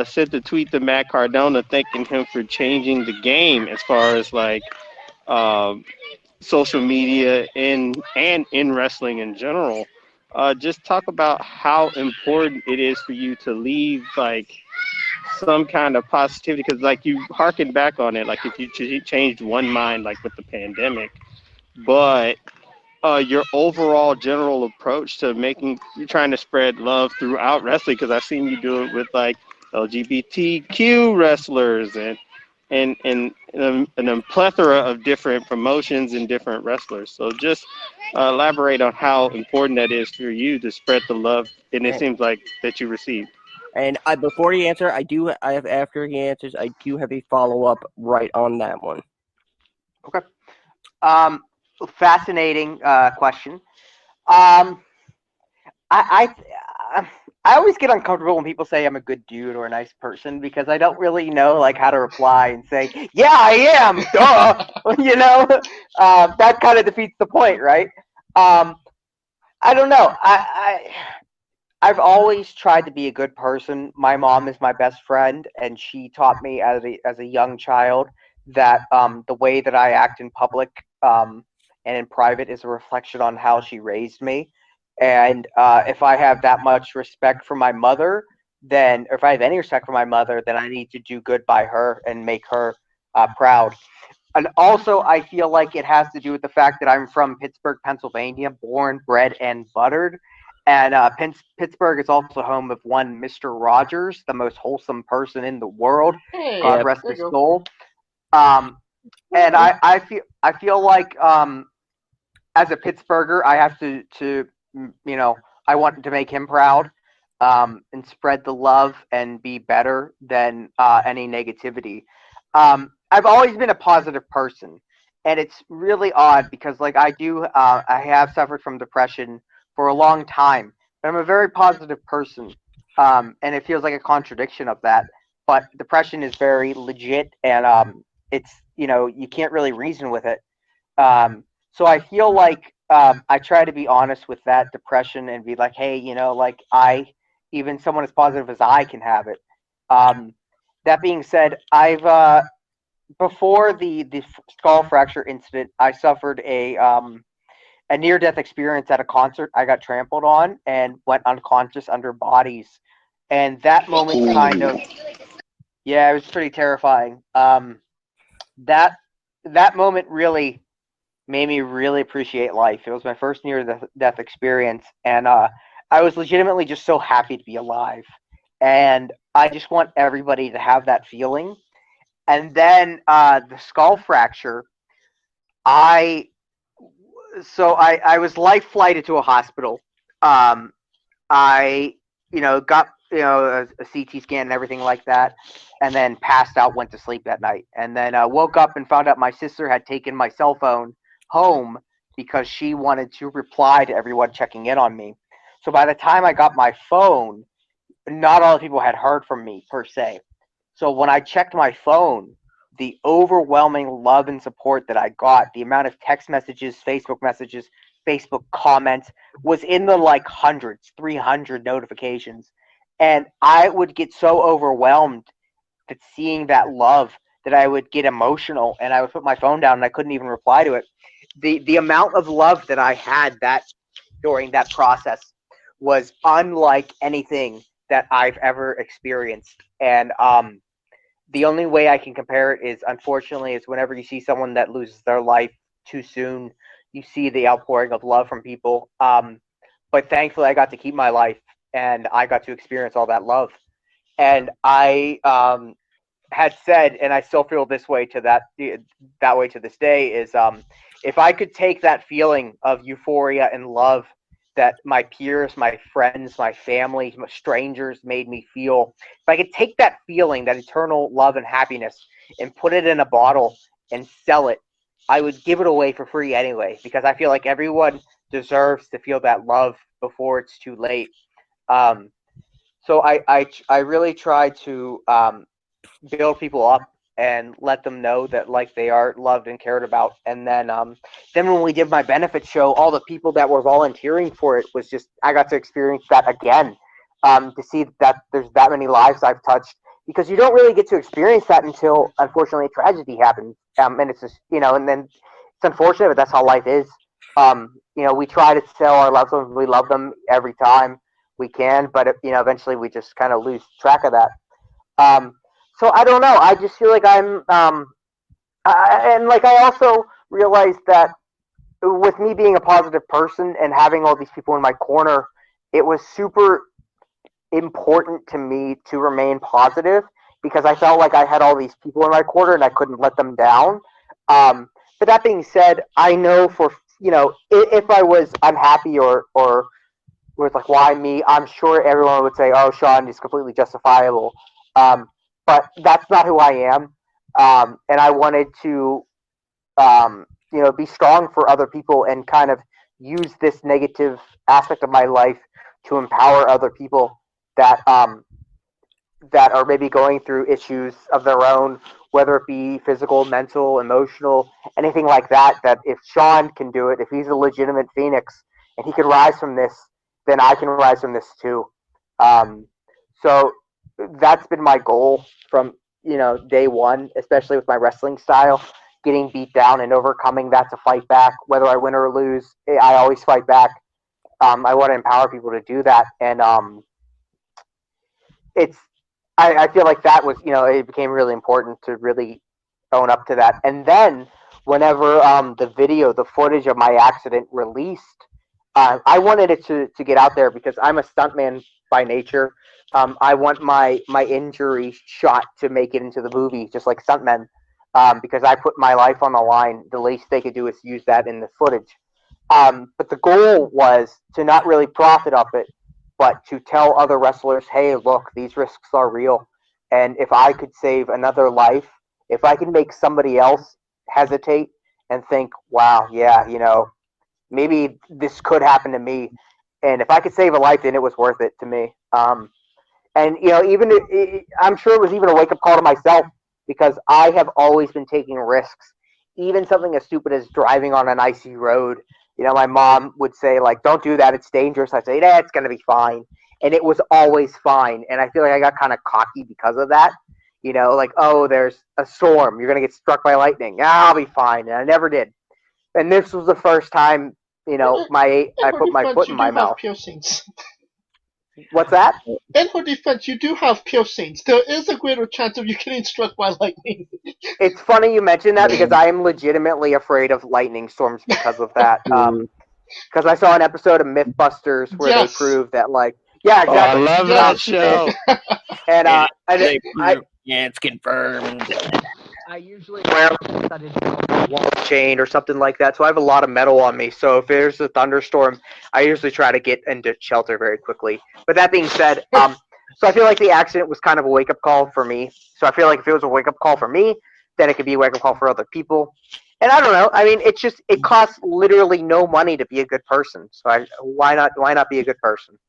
sent the tweet to Matt Cardona thanking him for changing the game as far as like um, social media and in wrestling in general. Just talk about how important it is for you to leave like some kind of positivity, because like you harken back on it, like if you changed one mind like with the pandemic, but your overall general approach to you're trying to spread love throughout wrestling, because I've seen you do it with like LGBTQ wrestlers and a plethora of different promotions and different wrestlers. So just elaborate on how important that is for you to spread the love, and it seems like that you received. And before he answer, after he answers, I do have a follow up right on that one. Okay. Fascinating question. I, I I always get uncomfortable when people say I'm a good dude or a nice person, because I don't really know like how to reply and say, yeah, I am, duh. That kind of defeats the point, right? Um, I don't know. I've always tried to be a good person. My mom is my best friend, and she taught me as a young child that the way that I act in public and in private is a reflection on how she raised me. And if I have that much respect for my mother, or if I have any respect for my mother, then I need to do good by her and make her proud. And also, I feel like it has to do with the fact that I'm from Pittsburgh, Pennsylvania, born, bred, and buttered. And Pittsburgh is also home of one Mr. Rogers, the most wholesome person in the world. Hey, God rest his soul. And I feel like as a Pittsburgher, I have to I want to make him proud, and spread the love and be better than any negativity. I've always been a positive person, and it's really odd because like I have suffered from depression for a long time, but I'm a very positive person, and it feels like a contradiction of that. But depression is very legit, and it's you can't really reason with it. So I feel like I try to be honest with that depression and be like, hey, like even someone as positive as I can have it. That being said, I've before the skull fracture incident, I suffered a near death experience at a concert. I got trampled on and went unconscious under bodies, and that moment yeah, it was pretty terrifying. That moment really made me really appreciate life. It was my first near death experience, and I was legitimately just so happy to be alive. And I just want everybody to have that feeling. And then the skull fracture, I I was life flighted to a hospital. I got a CT scan and everything like that, and then passed out, went to sleep that night, and then woke up and found out my sister had taken my cell phone home because she wanted to reply to everyone checking in on me. So by the time I got my phone, not all the people had heard from me per se. So when I checked my phone, the overwhelming love and support that I got, the amount of text messages, Facebook comments was in the like hundreds, 300 notifications. And I would get so overwhelmed that seeing that love that I would get emotional and I would put my phone down and I couldn't even reply to it. The amount of love that I had during that process was unlike anything that I've ever experienced. And the only way I can compare it is, unfortunately, is whenever you see someone that loses their life too soon, you see the outpouring of love from people. But thankfully, I got to keep my life, and I got to experience all that love. And had said, and I still feel this way to that way to this day, is if I could take that feeling of euphoria and love that my peers, my friends, my family, my strangers made me feel, if I could take that feeling, that eternal love and happiness, and put it in a bottle and sell it, I would give it away for free anyway, because I feel like everyone deserves to feel that love before it's too late. So I really try to build people up and let them know that like they are loved and cared about. And then when we did my benefit show, all the people that were volunteering for it was just, I got to experience that again, to see that there's that many lives I've touched, because you don't really get to experience that until unfortunately tragedy happens. And it's just, and then it's unfortunate, but that's how life is. We try to tell our loved ones we love them every time we can, but eventually we just kind of lose track of that. So I don't know. I just feel like and I also realized that with me being a positive person and having all these people in my corner, it was super important to me to remain positive, because I felt like I had all these people in my corner and I couldn't let them down. But that being said, I know if I was unhappy or was like, why me? I'm sure everyone would say, oh, Shawn is completely justifiable. But that's not who I am. And I wanted to, be strong for other people and kind of use this negative aspect of my life to empower other people that that are maybe going through issues of their own, whether it be physical, mental, emotional, anything like that. That if Shawn can do it, if he's a legitimate Phoenix and he can rise from this, then I can rise from this too. So that's been my goal from day one, especially with my wrestling style, getting beat down and overcoming that to fight back. Whether I win or lose, I always fight back. I want to empower people to do that, and I feel like that was it became really important to really own up to that. And then whenever the footage of my accident released, I wanted it to get out there because I'm a stuntman by nature. I want my injury shot to make it into the movie, just like stuntmen, because I put my life on the line. The least they could do is use that in the footage. But the goal was to not really profit off it, but to tell other wrestlers, hey, look, these risks are real. And if I could save another life, if I can make somebody else hesitate and think, wow, yeah, maybe this could happen to me. And if I could save a life, then it was worth it to me. And I'm sure it was even a wake up call to myself, because I have always been taking risks, even something as stupid as driving on an icy road. My mom would say, like, don't do that, it's dangerous. I'd say, it's gonna be fine, and it was always fine. And I feel like I got kind of cocky because of that. Like, oh, there's a storm, you're gonna get struck by lightning. I'll be fine, and I never did. And this was the first time, I put my foot in my mouth. Piercings. What's that? In her defense, you do have piercings. There is a greater chance of you getting struck by lightning. It's funny you mentioned that, because I am legitimately afraid of lightning storms because of that. Because I saw an episode of MythBusters where they proved that, like, yeah, exactly. I love that show. And it's confirmed. I usually wear a wall chain or something like that, so I have a lot of metal on me. So if there's a thunderstorm, I usually try to get into shelter very quickly. But that being said, so I feel like the accident was kind of a wake-up call for me. So I feel like if it was a wake-up call for me, then it could be a wake-up call for other people. And I don't know. I mean, it costs literally no money to be a good person. So why not be a good person?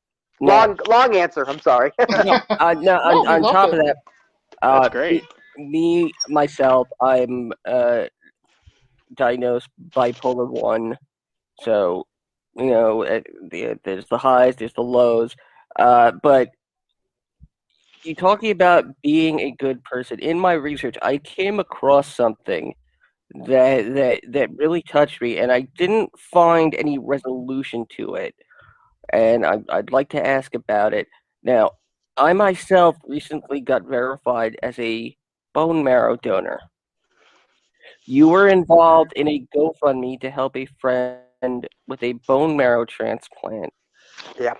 No. Long answer. I'm sorry. On top of that, that's great. Me myself, I'm diagnosed bipolar 1, so there's the highs, there's the lows, but you talking about being a good person. In my research, I came across something that really touched me, and I didn't find any resolution to it, and I'd like to ask about it. Now, I myself recently got verified as a bone marrow donor. You were involved in a GoFundMe to help a friend with a bone marrow transplant. Yeah.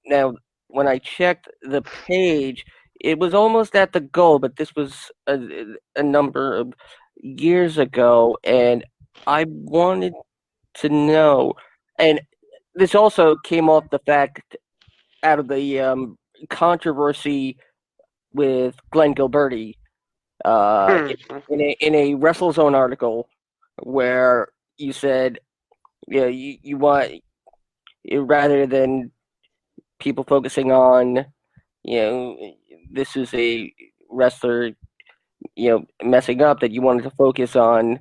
Now, when I checked the page, it was almost at the goal, but this was a number of years ago, and I wanted to know, and this also came off the fact out of the controversy with Glenn Gilberti in a WrestleZone article where you said, yeah, you want, rather than people focusing on, this is a wrestler, messing up, that you wanted to focus on,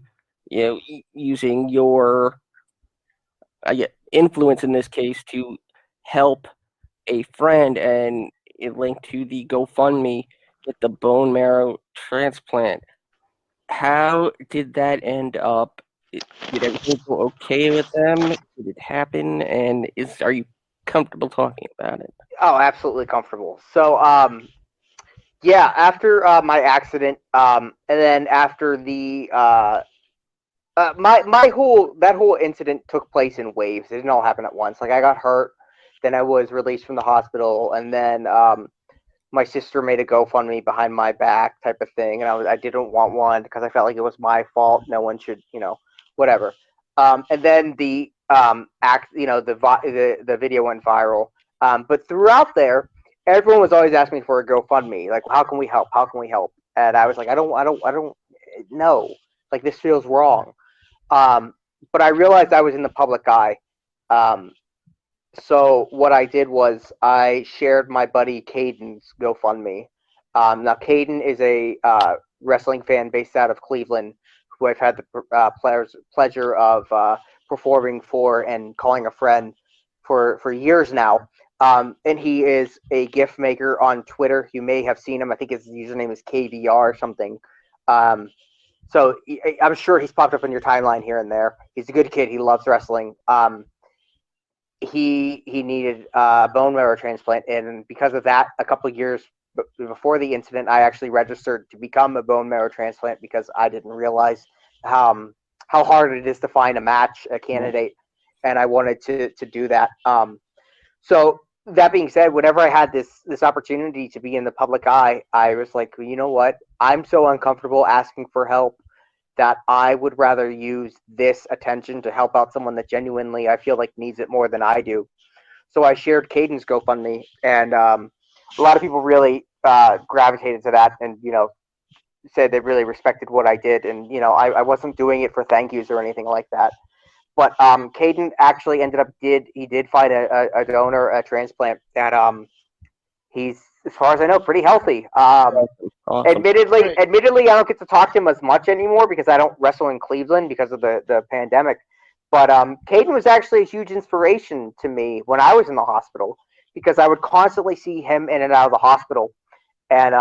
using your influence in this case to help a friend, and it linked to the GoFundMe with the bone marrow transplant. How did that end up? Did everything go okay with them? Did it happen? And are you comfortable talking about it? Oh, absolutely comfortable. So, yeah, after my accident, and then after the my whole incident took place in waves. It didn't all happen at once. Like, I got hurt, then I was released from the hospital, and then my sister made a GoFundMe behind my back type of thing, and I didn't want one because I felt like it was my fault. No one should, whatever. And then the the video went viral. But throughout there, everyone was always asking me for a GoFundMe. Like, how can we help? How can we help? And I was like, I don't know. Like, this feels wrong. But I realized I was in the public eye. So what I did was I shared my buddy Caden's GoFundMe. Now, Caden is a wrestling fan based out of Cleveland, who I've had the pleasure of performing for and calling a friend for years now. And he is a gift maker on Twitter. You may have seen him. I think his username is KVR or something. So I'm sure he's popped up on your timeline here and there. He's a good kid. He loves wrestling. He needed a bone marrow transplant, and because of that, a couple of years before the incident, I actually registered to become a bone marrow transplant because I didn't realize how hard it is to find a candidate, and I wanted to do that. So that being said, whenever I had this opportunity to be in the public eye, I was like, well, you know what? I'm so uncomfortable asking for help that I would rather use this attention to help out someone that genuinely I feel like needs it more than I do. So I shared Caden's GoFundMe, and a lot of people really gravitated to that, and said they really respected what I did, and I wasn't doing it for thank yous or anything like that. But Caden actually ended up did find a donor, a transplant, that he's, as far as I know, pretty healthy. Awesome. Admittedly, I don't get to talk to him as much anymore because I don't wrestle in Cleveland because of the pandemic. But Caden was actually a huge inspiration to me when I was in the hospital, because I would constantly see him in and out of the hospital, and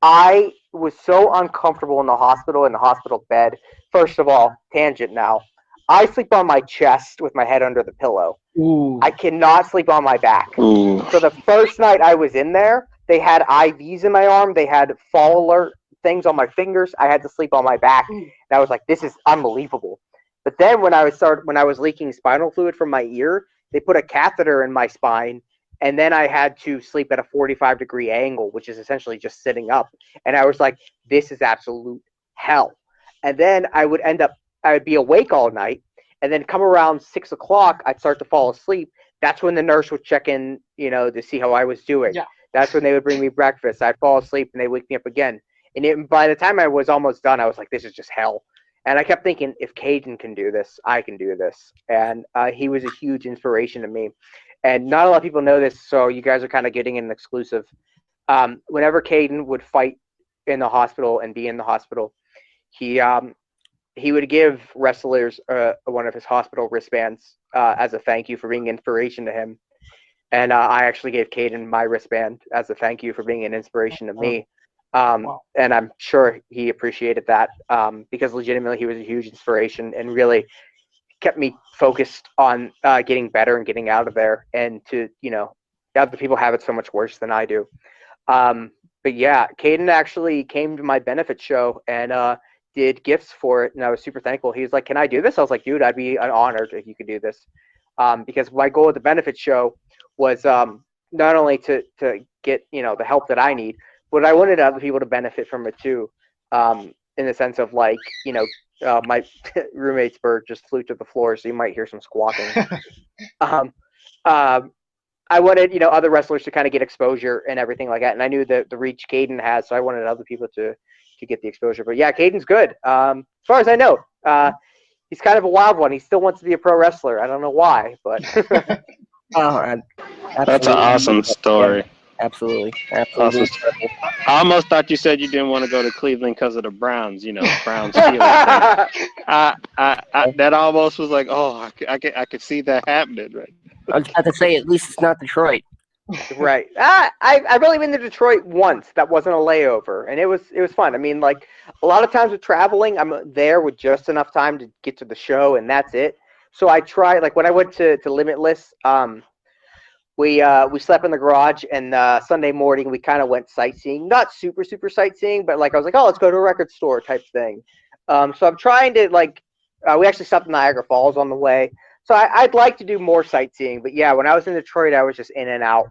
I was so uncomfortable in the hospital bed. First of all, tangent now. I sleep on my chest with my head under the pillow. Ooh. I cannot sleep on my back. Ooh. So the first night I was in there, they had IVs in my arm. They had fall alert things on my fingers. I had to sleep on my back. And I was like, this is unbelievable. But then when I was leaking spinal fluid from my ear, they put a catheter in my spine, and then I had to sleep at a 45-degree angle, which is essentially just sitting up. And I was like, this is absolute hell. And then I would be awake all night, and then come around 6 o'clock, I'd start to fall asleep. That's when the nurse would check in, to see how I was doing. Yeah. That's when they would bring me breakfast. I'd fall asleep, and they'd wake me up again. And by the time I was almost done, I was like, this is just hell. And I kept thinking, if Caden can do this, I can do this. And he was a huge inspiration to me. And not a lot of people know this, so you guys are kind of getting an exclusive. Whenever Caden would fight in the hospital and be in the hospital, he would give wrestlers one of his hospital wristbands as a thank you for being an inspiration to him. And I actually gave Caden my wristband as a thank you for being an inspiration to me. And I'm sure he appreciated that because legitimately he was a huge inspiration and really kept me focused on getting better and getting out of there, and to, other people have it so much worse than I do. But yeah, Caden actually came to my benefit show and did gifts for it, and I was super thankful. He was like, can I do this? I was like, dude, I'd be honored if you could do this. Because my goal at the benefit show was not only to get the help that I need, but I wanted other people to benefit from it too, in the sense of like my roommate's bird just flew to the floor, so you might hear some squawking. um, I wanted other wrestlers to kind of get exposure and everything like that, and I knew the reach Caden has, so I wanted other people to get the exposure. But yeah, Caden's good. As far as I know, he's kind of a wild one. He still wants to be a pro wrestler. I don't know why, but That's an awesome story. Absolutely. Awesome. I almost thought you said you didn't want to go to Cleveland because of the Browns. Browns Steelers thing. That almost was like, oh, I could see that happening, right? I was about to say, at least it's not Detroit. Right. I've only been to Detroit once. That wasn't a layover, and it was fun. I mean, like a lot of times with traveling, I'm there with just enough time to get to the show, and that's it. So I try, like when I went to Limitless, we slept in the garage, and Sunday morning we kind of went sightseeing. Not super sightseeing, but like I was like, oh, let's go to a record store type thing. So I'm trying to we actually stopped in Niagara Falls on the way. So I'd like to do more sightseeing, but yeah, when I was in Detroit, I was just in and out.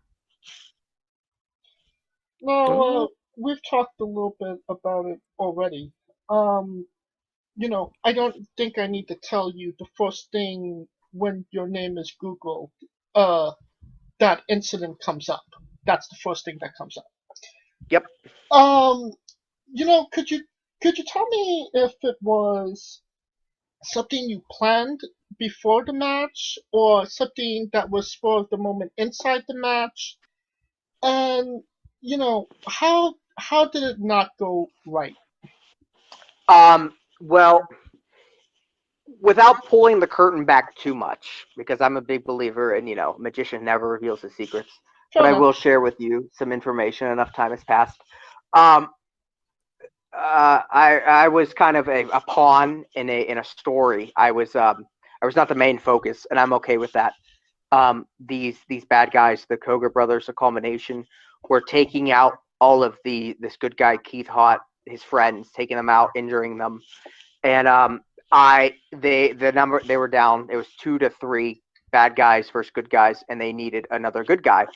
Well, we've talked a little bit about it already. I don't think I need to tell you the first thing when your name is Googled, that incident comes up. That's the first thing that comes up. Yep. Could you tell me if it was something you planned before the match or something that was spur of the moment inside the match? And how did it not go right? Well, without pulling the curtain back too much, because I'm a big believer in, a magician never reveals his secrets. Fair but enough. I will share with you some information. Enough time has passed. I was kind of a pawn in a story. I was not the main focus, and I'm okay with that. These bad guys, the Koga brothers, the culmination, were taking out all of this good guy Keith Hott, his friends, taking them out, injuring them, and the number they were down. It was 2 to 3 bad guys versus good guys, and they needed another good guy.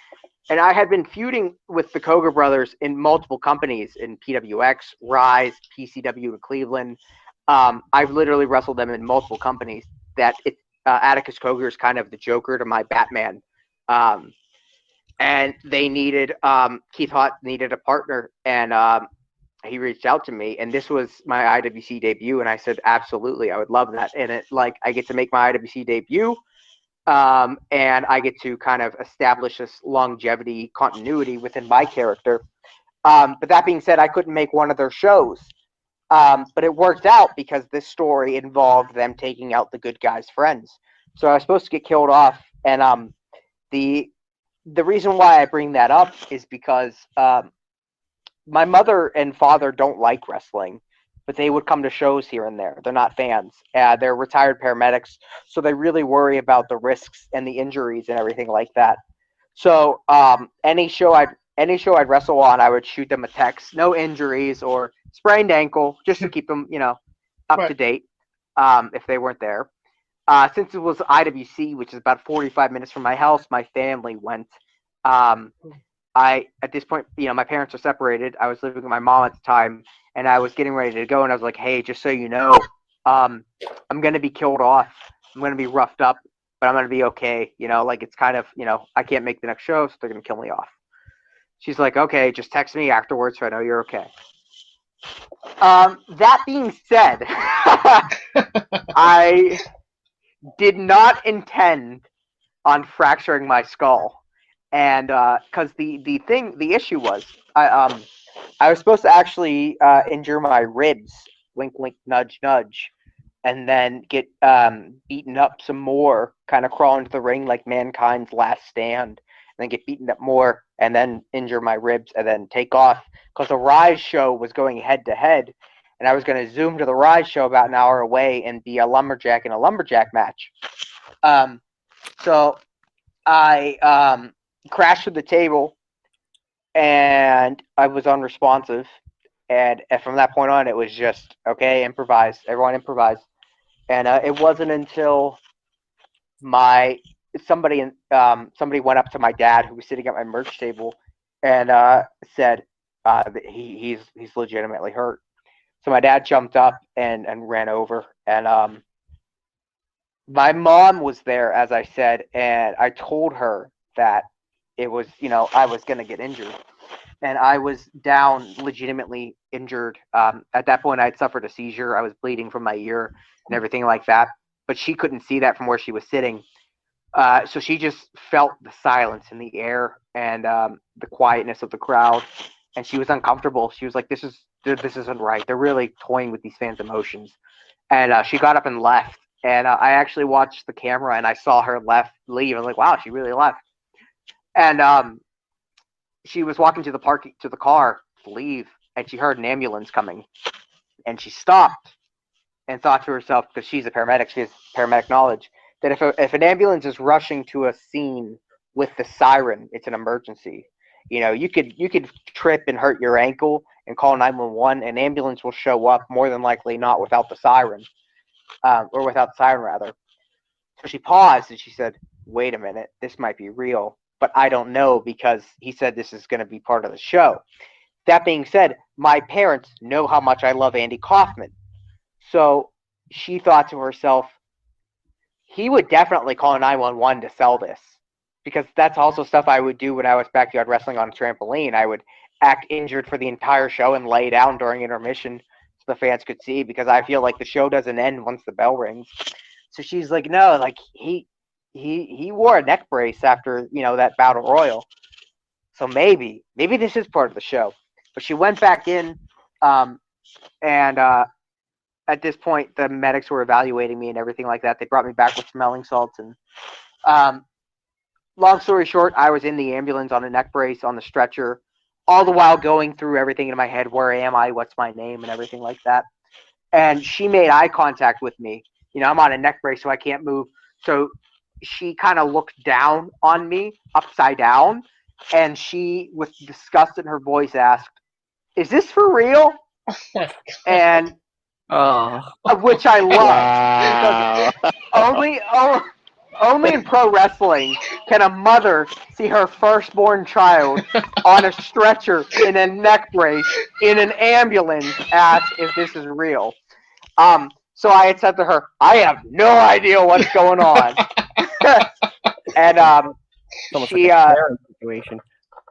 And I had been feuding with the Koga brothers in multiple companies, in PWX, Rise, PCW in Cleveland. I've literally wrestled them in multiple companies. Atticus Koga is kind of the Joker to my Batman. And they needed, Keith Hott needed a partner, and he reached out to me, and this was my IWC debut, and I said, absolutely, I would love that. And I get to make my IWC debut, and I get to kind of establish this longevity continuity within my character. But that being said, I couldn't make one of their shows. But it worked out because this story involved them taking out the good guy's friends. So I was supposed to get killed off, and the reason why I bring that up is because my mother and father don't like wrestling, but they would come to shows here and there. They're not fans. They're retired paramedics, so they really worry about the risks and the injuries and everything like that. So any show I'd wrestle on, I would shoot them a text, no injuries or sprained ankle, just to keep them, up to date if they weren't there. Since it was IWC, which is about 45 minutes from my house, my family went. At this point, my parents are separated. I was living with my mom at the time, and I was getting ready to go, and I was like, hey, just so you know, I'm going to be killed off. I'm going to be roughed up, but I'm going to be okay. It's kind of, I can't make the next show, so they're going to kill me off. She's like, okay, just text me afterwards so I know you're okay. That being said, I did not intend on fracturing my skull. And because the issue was, I was supposed to actually injure my ribs, wink, wink, nudge, nudge, and then get beaten up some more, kind of crawl into the ring like Mankind's Last Stand, and then get beaten up more, and then injure my ribs, and then take off. Because the Rise show was going head to head, and I was going to zoom to the Rise show about an hour away and be a lumberjack in a lumberjack match. So I crashed through the table, and I was unresponsive. And from that point on, it was just, okay, improvise. Everyone improvise. And it wasn't until somebody went up to my dad, who was sitting at my merch table, and said that he's legitimately hurt. So my dad jumped up and ran over, and my mom was there, as I said, and I told her that it was, I was going to get injured. And I was down, legitimately injured. At that point, I had suffered a seizure. I was bleeding from my ear and everything like that. But she couldn't see that from where she was sitting. So she just felt the silence in the air and the quietness of the crowd. And she was uncomfortable. She was like, this isn't right. They're really toying with these fans' emotions. And she got up and left. And I actually watched the camera, and I saw her leave. I was like, wow, she really left. And she was walking to the car to leave, and she heard an ambulance coming. And she stopped and thought to herself, because she's a paramedic, she has paramedic knowledge, that if an ambulance is rushing to a scene with the siren, it's an emergency. You could trip and hurt your ankle and call 911. An ambulance will show up, more than likely not without the siren, or without the siren rather. So she paused and she said, "Wait a minute, this might be real, but I don't know because he said this is going to be part of the show." That being said, my parents know how much I love Andy Kaufman. So she thought to herself, he would definitely call 911 to sell this, because that's also stuff I would do when I was backyard wrestling on a trampoline. I would act injured for the entire show and lay down during intermission so the fans could see, because I feel like the show doesn't end once the bell rings. So she's like, no, like he wore a neck brace after, that battle royal. So maybe this is part of the show. But she went back in, and at this point, the medics were evaluating me and everything like that. They brought me back with smelling salts. And long story short, I was in the ambulance on a neck brace on the stretcher, all the while going through everything in my head. Where am I? What's my name? And everything like that. And she made eye contact with me. I'm on a neck brace, so I can't move. So she kind of looked down on me, upside down, and she, with disgust in her voice, asked, "Is this for real?" And which I love. Because only in pro wrestling can a mother see her firstborn child on a stretcher in a neck brace in an ambulance ask if this is real. So I had said to her, "I have no idea what's going on." And she like a situation.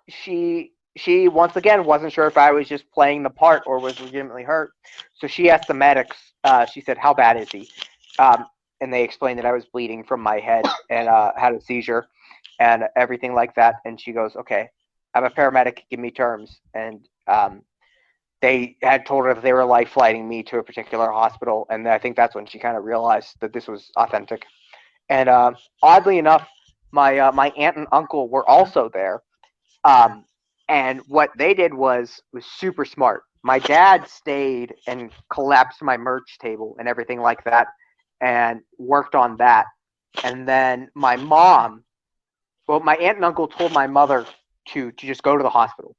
she once again wasn't sure if I was just playing the part or was legitimately hurt. So she asked the medics. She said, "How bad is he?" And they explained that I was bleeding from my head and had a seizure and everything like that. And she goes, "Okay, I'm a paramedic. Give me terms." And they had told her that they were life flighting me to a particular hospital, and I think that's when she kind of realized that this was authentic. And oddly enough, my aunt and uncle were also there. And what they did was super smart. My dad stayed and collapsed my merch table and everything like that and worked on that. And then my aunt and uncle told my mother to just go to the hospital.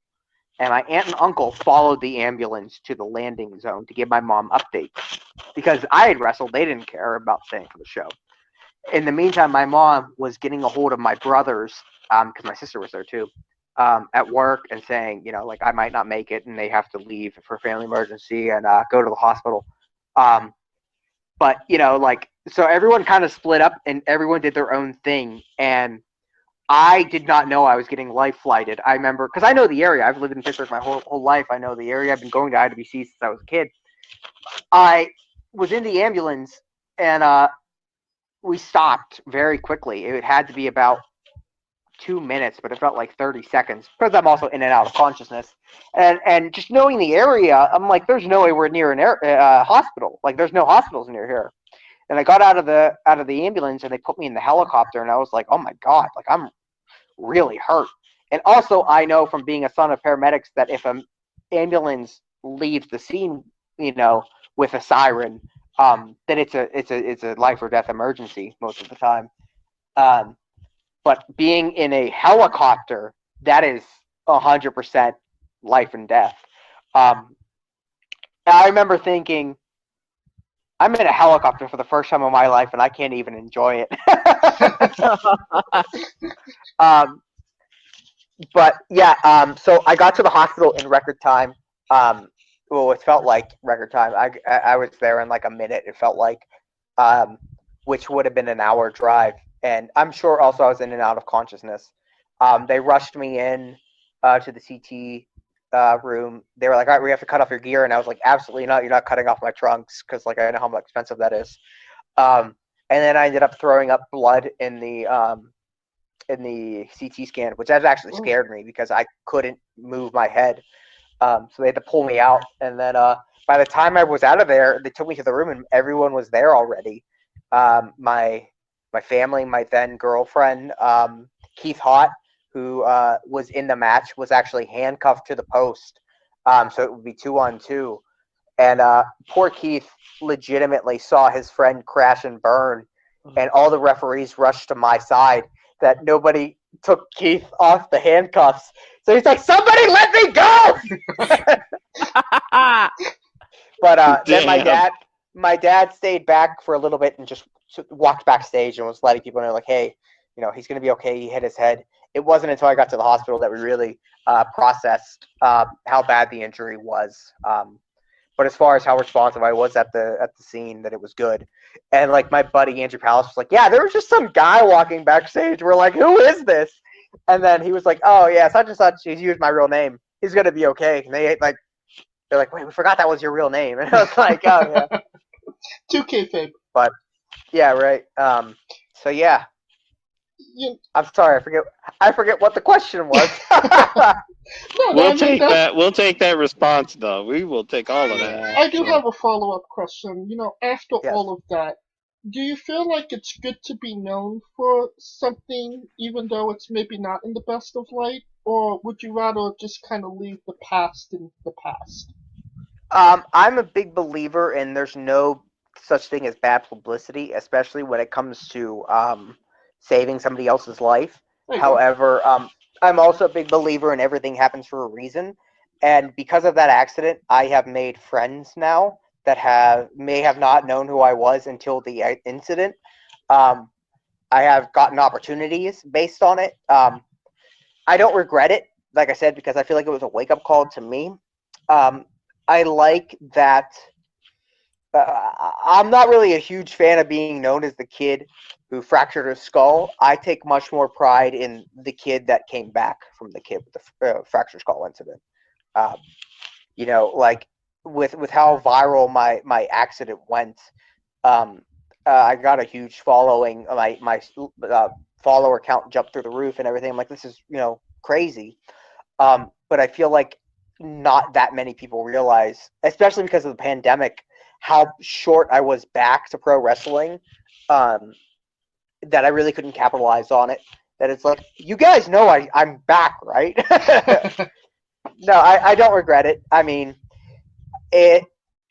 And my aunt and uncle followed the ambulance to the landing zone to give my mom updates. Because I had wrestled, they didn't care about staying for the show. In the meantime, my mom was getting a hold of my brothers, because my sister was there too, at work, and saying, I might not make it and they have to leave for a family emergency and go to the hospital. But, so everyone kind of split up and everyone did their own thing. And I did not know I was getting life flighted. I remember, because I know the area. I've lived in Pittsburgh my whole life. I know the area. I've been going to IWC since I was a kid. I was in the ambulance, and we stopped very quickly. It had to be about 2 minutes, but it felt like 30 seconds because I'm also in and out of consciousness. And just knowing the area, I'm like, there's no way we're near an hospital. Like, there's no hospitals near here. And I got out of the ambulance, and they put me in the helicopter, and I was like, oh my God, like I'm really hurt. And also, I know from being a son of paramedics that if an ambulance leaves the scene, with a siren, then it's a life or death emergency most of the time. But being in a helicopter, that is 100% life and death. I remember thinking, I'm in a helicopter for the first time in my life, and I can't even enjoy it. But yeah, so I got to the hospital in record time. Well, it felt like record time. I was there in like a minute. It felt like, which would have been an hour drive. And I'm sure also I was in and out of consciousness. They rushed me in to the CT room. They were like, "All right, we have to cut off your gear," and I was like, "Absolutely not! You're not cutting off my trunks because like I know how expensive that is." And then I ended up throwing up blood in the CT scan, which has actually scared me because I couldn't move my head. So they had to pull me out, and then by the time I was out of there, they took me to the room, and everyone was there already. My family, my then girlfriend, Keith Hott, who was in the match, was actually handcuffed to the post, so it would be 2-on-2. And poor Keith legitimately saw his friend crash and burn, and all the referees rushed to my side. That nobody took Keith off the handcuffs, so he's like, "Somebody let me go!" But then my dad stayed back for a little bit and just walked backstage and was letting people know, like, "Hey, he's gonna be okay. He hit his head." It wasn't until I got to the hospital that we really processed how bad the injury was. But as far as how responsive I was at the scene, that it was good. And like my buddy Andrew Palace was like, "Yeah, there was just some guy walking backstage. We're like, who is this?" And then he was like, "Oh yeah, such and such. He's used my real name. He's gonna be okay." And they're like, "Wait, we forgot that was your real name." And I was like, "Oh yeah." 2K fame. But yeah, right. So yeah. I'm sorry, I forget what the question was. We'll take that. We'll take that response, though. We will take all of that. I do have a follow-up question. After Yes. all of that, do you feel like it's good to be known for something, even though it's maybe not in the best of light, or would you rather just kind of leave the past in the past? I'm a big believer in there's no such thing as bad publicity, especially when it comes to saving somebody else's life. However, I'm also a big believer in everything happens for a reason. And because of that accident, I have made friends now that may have not known who I was until the incident. I have gotten opportunities based on it. I don't regret it, like I said, because I feel like it was a wake-up call to me. I like that. I'm not really a huge fan of being known as the kid who fractured his skull. I take much more pride in the kid that came back from the kid with the fractured skull incident. Like with how viral my accident went, I got a huge following. My follower count jumped through the roof and everything. I'm like, this is crazy. But I feel like not that many people realize, especially because of the pandemic, how short I was back to pro wrestling, that I really couldn't capitalize on it. That it's like, you guys know I'm back, right? No, I don't regret it. I mean, I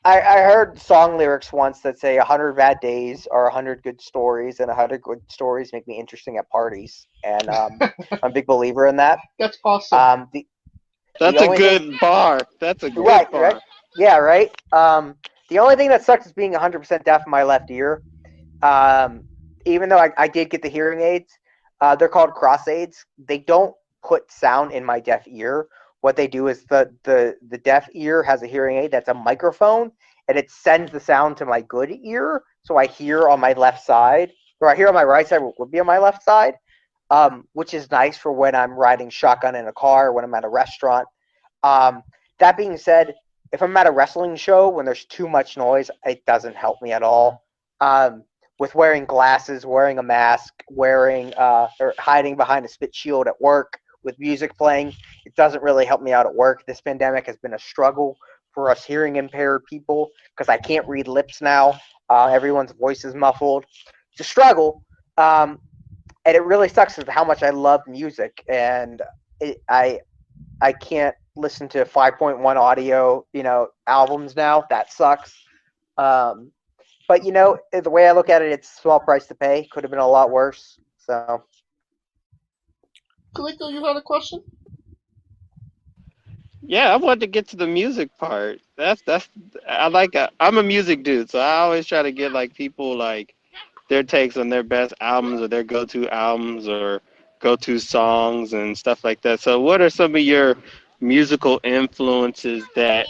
heard song lyrics once that say 100 bad days are 100 good stories, and 100 good stories make me interesting at parties. And I'm a big believer in that. That's awesome. That's a good bar. That's a good bar. Right? Yeah, right? The only thing that sucks is being 100% deaf in my left ear. Even though I did get the hearing aids, they're called cross aids. They don't put sound in my deaf ear. What they do is the deaf ear has a hearing aid that's a microphone, and it sends the sound to my good ear, so I hear on my left side, or I hear on my right side, what would be on my left side, which is nice for when I'm riding shotgun in a car, or when I'm at a restaurant. That being said, if I'm at a wrestling show, when there's too much noise, it doesn't help me at all. With wearing glasses, wearing a mask, or hiding behind a spit shield at work with music playing, it doesn't really help me out at work. This pandemic has been a struggle for us hearing impaired people because I can't read lips now. Everyone's voice is muffled. It's a struggle, and it really sucks with how much I love music, and I can't listen to 5.1 audio, albums now. That sucks. But the way I look at it, it's a small price to pay. Could have been a lot worse. So. Kaliko, you had a question? Yeah, I wanted to get to the music part. I'm a music dude, so I always try to get like people like their takes on their best albums or their go-to albums or go-to songs and stuff like that. So what are some of your musical influences that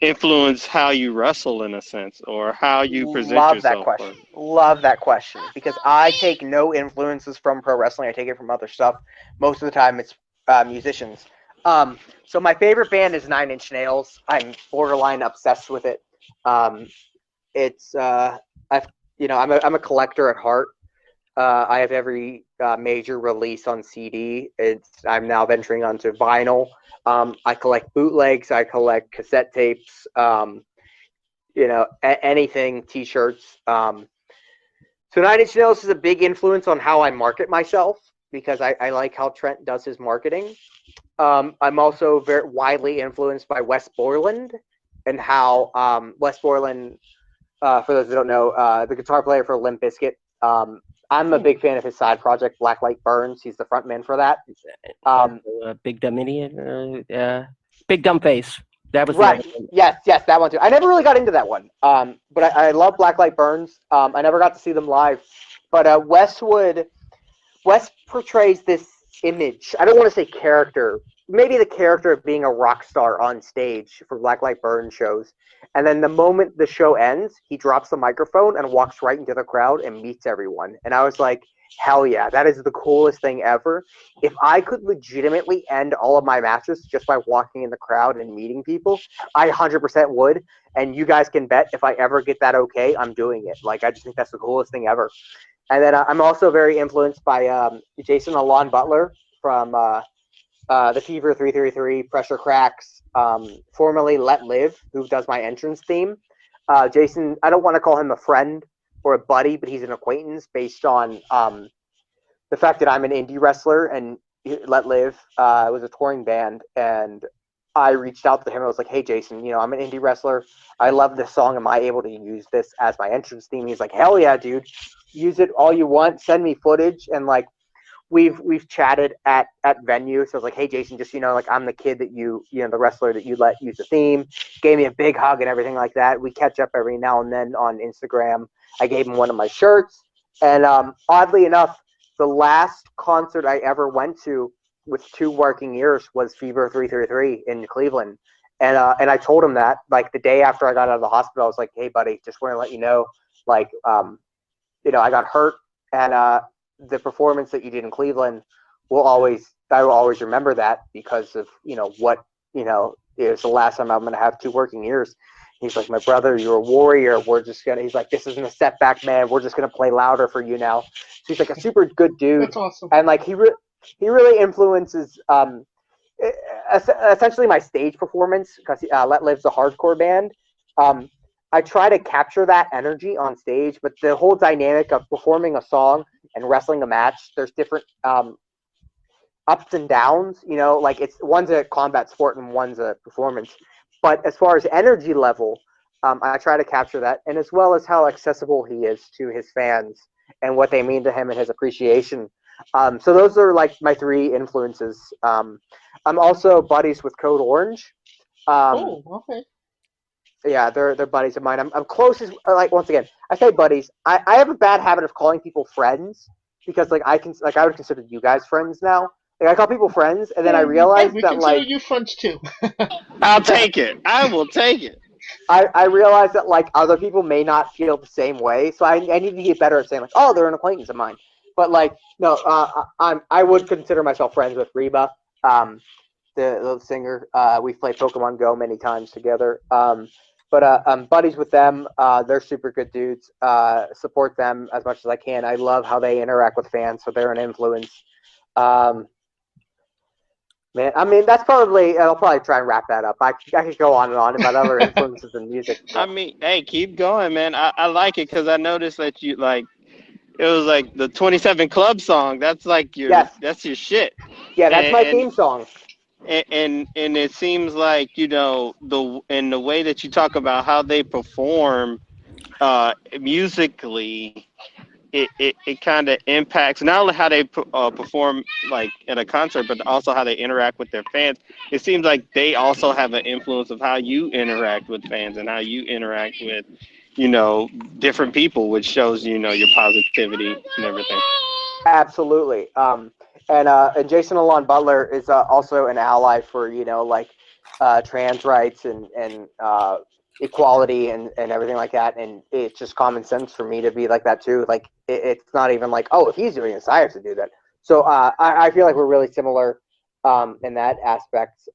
influence how you wrestle in a sense, or how you present Love that yourself? question. Love that question because I take no influences from pro wrestling. I take it from other stuff. Most of the time, it's musicians. So my favorite band is Nine Inch Nails. I'm borderline obsessed with it. It's I'm a collector at heart. I have every major release on CD. I'm now venturing onto vinyl. I collect bootlegs. I collect cassette tapes. Anything, T-shirts. So Nine Inch Nails is a big influence on how I market myself because I like how Trent does his marketing. I'm also very widely influenced by Wes Borland and how Wes Borland, for those who don't know, the guitar player for Limp Bizkit. I'm a big fan of his side project, Blacklight Burns. He's the frontman for that. Big Dumb Idiot, Big Dumb Face. That was right. Yes, that one too. I never really got into that one. But I love Blacklight Burns. I never got to see them live. But Wes portrays this image. I don't want to say character. Maybe the character of being a rock star on stage for Blacklight Burns shows. And then the moment the show ends, he drops the microphone and walks right into the crowd and meets everyone. And I was like, hell yeah, that is the coolest thing ever. If I could legitimately end all of my matches just by walking in the crowd and meeting people, I 100% would. And you guys can bet if I ever get that okay, I'm doing it. Like, I just think that's the coolest thing ever. And then I'm also very influenced by Jason Alon Butler from the Fever 333, Pressure Cracks, formerly Let Live, who does my entrance theme. Jason, I don't want to call him a friend or a buddy, but he's an acquaintance based on the fact that I'm an indie wrestler and Let Live was a touring band. And I reached out to him and I was like, hey, Jason, I'm an indie wrestler. I love this song. Am I able to use this as my entrance theme? He's like, hell yeah, dude. Use it all you want. Send me footage. And like, we've chatted at venues. So I was like, hey, Jason, just, I'm the kid that the wrestler that you let use the theme. Gave me a big hug and everything like that. We catch up every now and then on Instagram. I gave him one of my shirts. And oddly enough, the last concert I ever went to with 2 working ears was Fever 333 in Cleveland. And I told him that, like, the day after I got out of the hospital, I was like, hey, buddy, just want to let you know, like, I got hurt. And the performance that you did in Cleveland I will always remember that because of, what, it's the last time I'm going to have 2 working ears. He's like, my brother, you're a warrior. He's like, this isn't a setback, man. We're just going to play louder for you now. So he's like a super good dude. That's awesome. And like, he really influences, essentially my stage performance because Let Live's a hardcore band. I try to capture that energy on stage, but the whole dynamic of performing a song and wrestling a match, there's different ups and downs, like one's a combat sport and one's a performance. But as far as energy level, I try to capture that, and as well as how accessible he is to his fans and what they mean to him and his appreciation. So those are like my 3 influences. I'm also buddies with Code Orange. Okay. Yeah, they're buddies of mine. I'm closest. Like, once again, I say buddies. I have a bad habit of calling people friends because I would consider you guys friends now. Like, I call people friends, and then I realize we that consider you friends too. I'll take it. I will take it. I realize that like other people may not feel the same way, so I need to get better at saying like, oh, they're an acquaintance of mine. But like, no, I would consider myself friends with Reba, the singer. We've played Pokemon Go many times together. But I'm buddies with them. They're super good dudes. Support them as much as I can. I love how they interact with fans, so they're an influence. Man, I mean, I'll probably try and wrap that up. I could go on and on about other influences in music. I mean, hey, keep going, man. I like it because I noticed that you like. It was like the 27 Club song. That's like that's your shit. Yeah, that's my theme song. And it seems like the way that you talk about how they perform musically, it kind of impacts not only how they perform like at a concert, but also how they interact with their fans. It seems like they also have an influence of how you interact with fans and how you interact with different people, which shows your positivity and everything. Absolutely. And Jason Alon Butler is also an ally for trans rights and equality and everything like that. And it's just common sense for me to be like that too. Like it's not even like, oh, if he's doing this, I have to do that. So I feel like we're really similar in that aspect.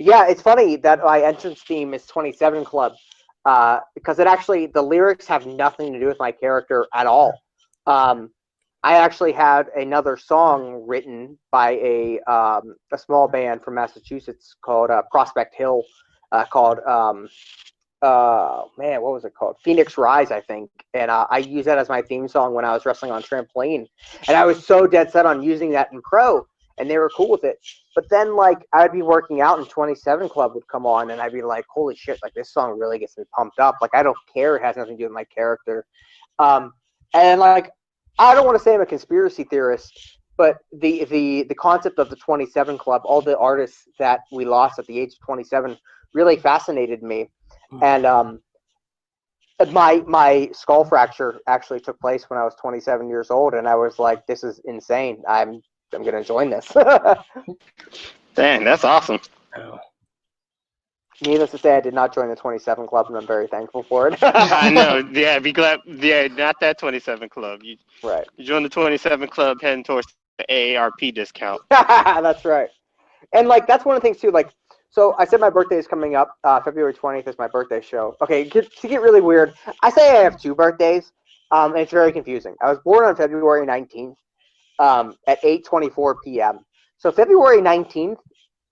Yeah, it's funny that my entrance theme is 27 Club because the lyrics have nothing to do with my character at all. I actually had another song written by a small band from Massachusetts called Prospect Hill, called man, what was it called? Phoenix Rise, I think. And I used that as my theme song when I was wrestling on Trampoline, and I was so dead set on using that in pro, and they were cool with it. But then like I'd be working out and 27 Club would come on, and I'd be like, holy shit, like this song really gets me pumped up. Like I don't care, it has nothing to do with my character. And like I don't want to say I'm a conspiracy theorist, but the concept of the 27 Club, all the artists that we lost at the age of 27, really fascinated me. And my skull fracture actually took place when I was 27 years old, and I was like, this is insane. I'm gonna join this. Dang, that's awesome. Needless to say, I did not join the 27 Club, and I'm very thankful for it. I know. Yeah, be glad. Yeah, not that 27 Club. You join the 27 Club heading towards the AARP discount. That's right. And like that's one of the things too. Like, so I said my birthday is coming up. February 20th is my birthday show. Okay, to get really weird, I say I have two birthdays. And it's very confusing. I was born on February 19th at 8:24 p.m. So February 19th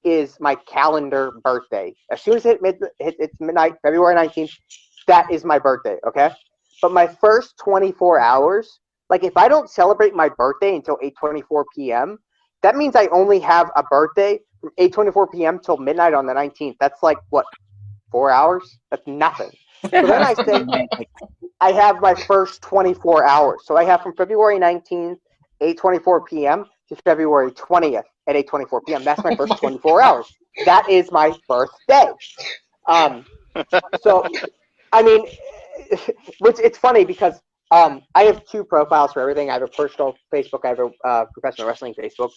is my calendar birthday. As soon as it's midnight, February 19th, that is my birthday, okay? But my first 24 hours, like if I don't celebrate my birthday until 8:24 p.m., that means I only have a birthday from 8:24 p.m. till midnight on the 19th. That's like, what, 4 hours? That's nothing. So then I say I have my first 24 hours. So I have from February 19th, 8:24 p.m. to February 20th at 8:24 p.m. That's my first 24 hours. That is my birthday. So, I mean, which it's funny because I have two profiles for everything. I have a personal Facebook. I have a professional wrestling Facebook.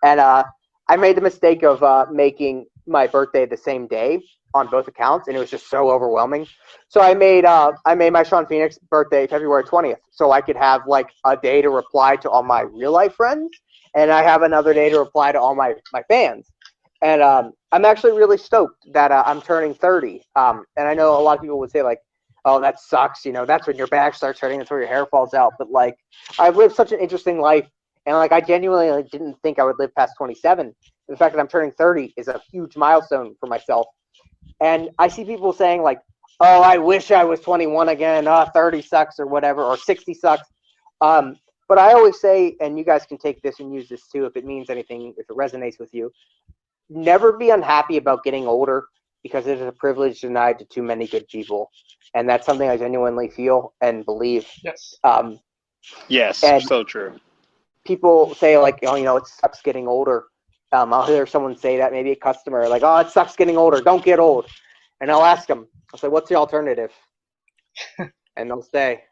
And I made the mistake of making my birthday the same day on both accounts, and it was just so overwhelming. So I made my Shawn Phoenix birthday February 20th, so I could have like a day to reply to all my real life friends, and I have another day to reply to all my fans. And I'm actually really stoked that I'm turning 30. And I know a lot of people would say like, oh, that sucks. You know, that's when your back starts hurting. That's where your hair falls out. But like, I've lived such an interesting life, and like I genuinely like, didn't think I would live past 27. The fact that I'm turning 30 is a huge milestone for myself. And I see people saying like, oh, I wish I was 21 again. 30 sucks or whatever, or 60 sucks. But I always say, and you guys can take this and use this too if it means anything, if it resonates with you, never be unhappy about getting older, because it is a privilege denied to too many good people. And that's something I genuinely feel and believe. Yes. Yes, and so true. People say like, oh, you know, it sucks getting older. I'll hear someone say that, maybe a customer, like, oh, it sucks getting older. Don't get old. And I'll ask them, I'll say, what's the alternative? And they'll say,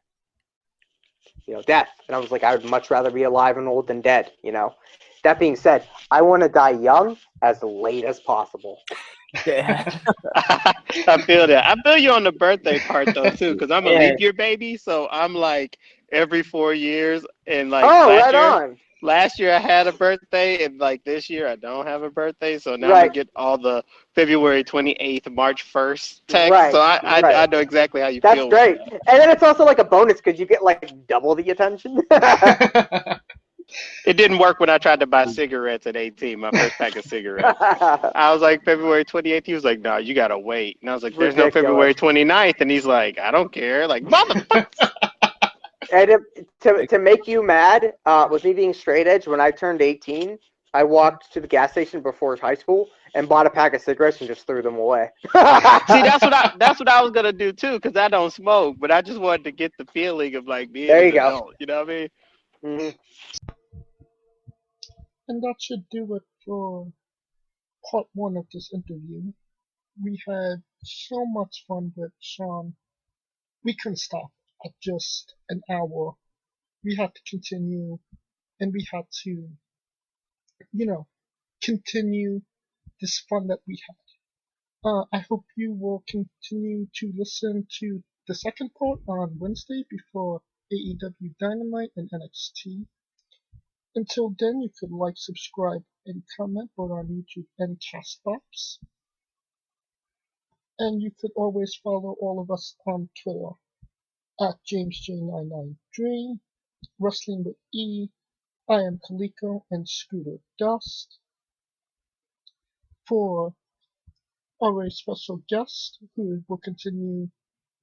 you know, death. And I was like, I would much rather be alive and old than dead, you know. That being said, I want to die young as late as possible. I feel that. I feel you on the birthday part though too, because I'm a leap year baby, so I'm like every 4 years. And like last year I had a birthday, and like this year I don't have a birthday, so now I get all the February 28th, March 1st text. So I know exactly how you feel. That's great. And then it's also like a bonus because you get like double the attention. It didn't work when I tried to buy cigarettes at 18, my first pack of cigarettes. I was like, February 28th. He was like, no, you got to wait. And I was like, there's no February 29th. And he's like, I don't care. Like, motherfucker. And to make you mad, with me being straight edge, when I turned 18, I walked to the gas station before high school and bought a pack of cigarettes and just threw them away. See, that's what I was going to do too, because I don't smoke. But I just wanted to get the feeling of like being an adult. You know what I mean? Mm-hmm. And that should do it for part one of this interview. We had so much fun with Shawn. We couldn't stop at just an hour. We had to continue, and we had to continue this fun that we had. I hope you will continue to listen to the second part on Wednesday before AEW Dynamite and NXT. Until then, you could like, subscribe, and comment both on YouTube and Castbox. And you could always follow all of us on Twitter at JamesJ993, Wrestling with E, I am Kaliko, and Scooter Dust. For our very special guest, who will continue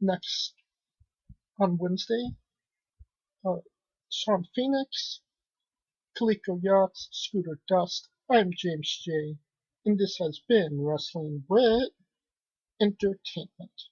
next on Wednesday, Shawn Phoenix, Kaliko Yachts, Scooter Dust, I'm James J, and this has been Wrestling with Entertainment.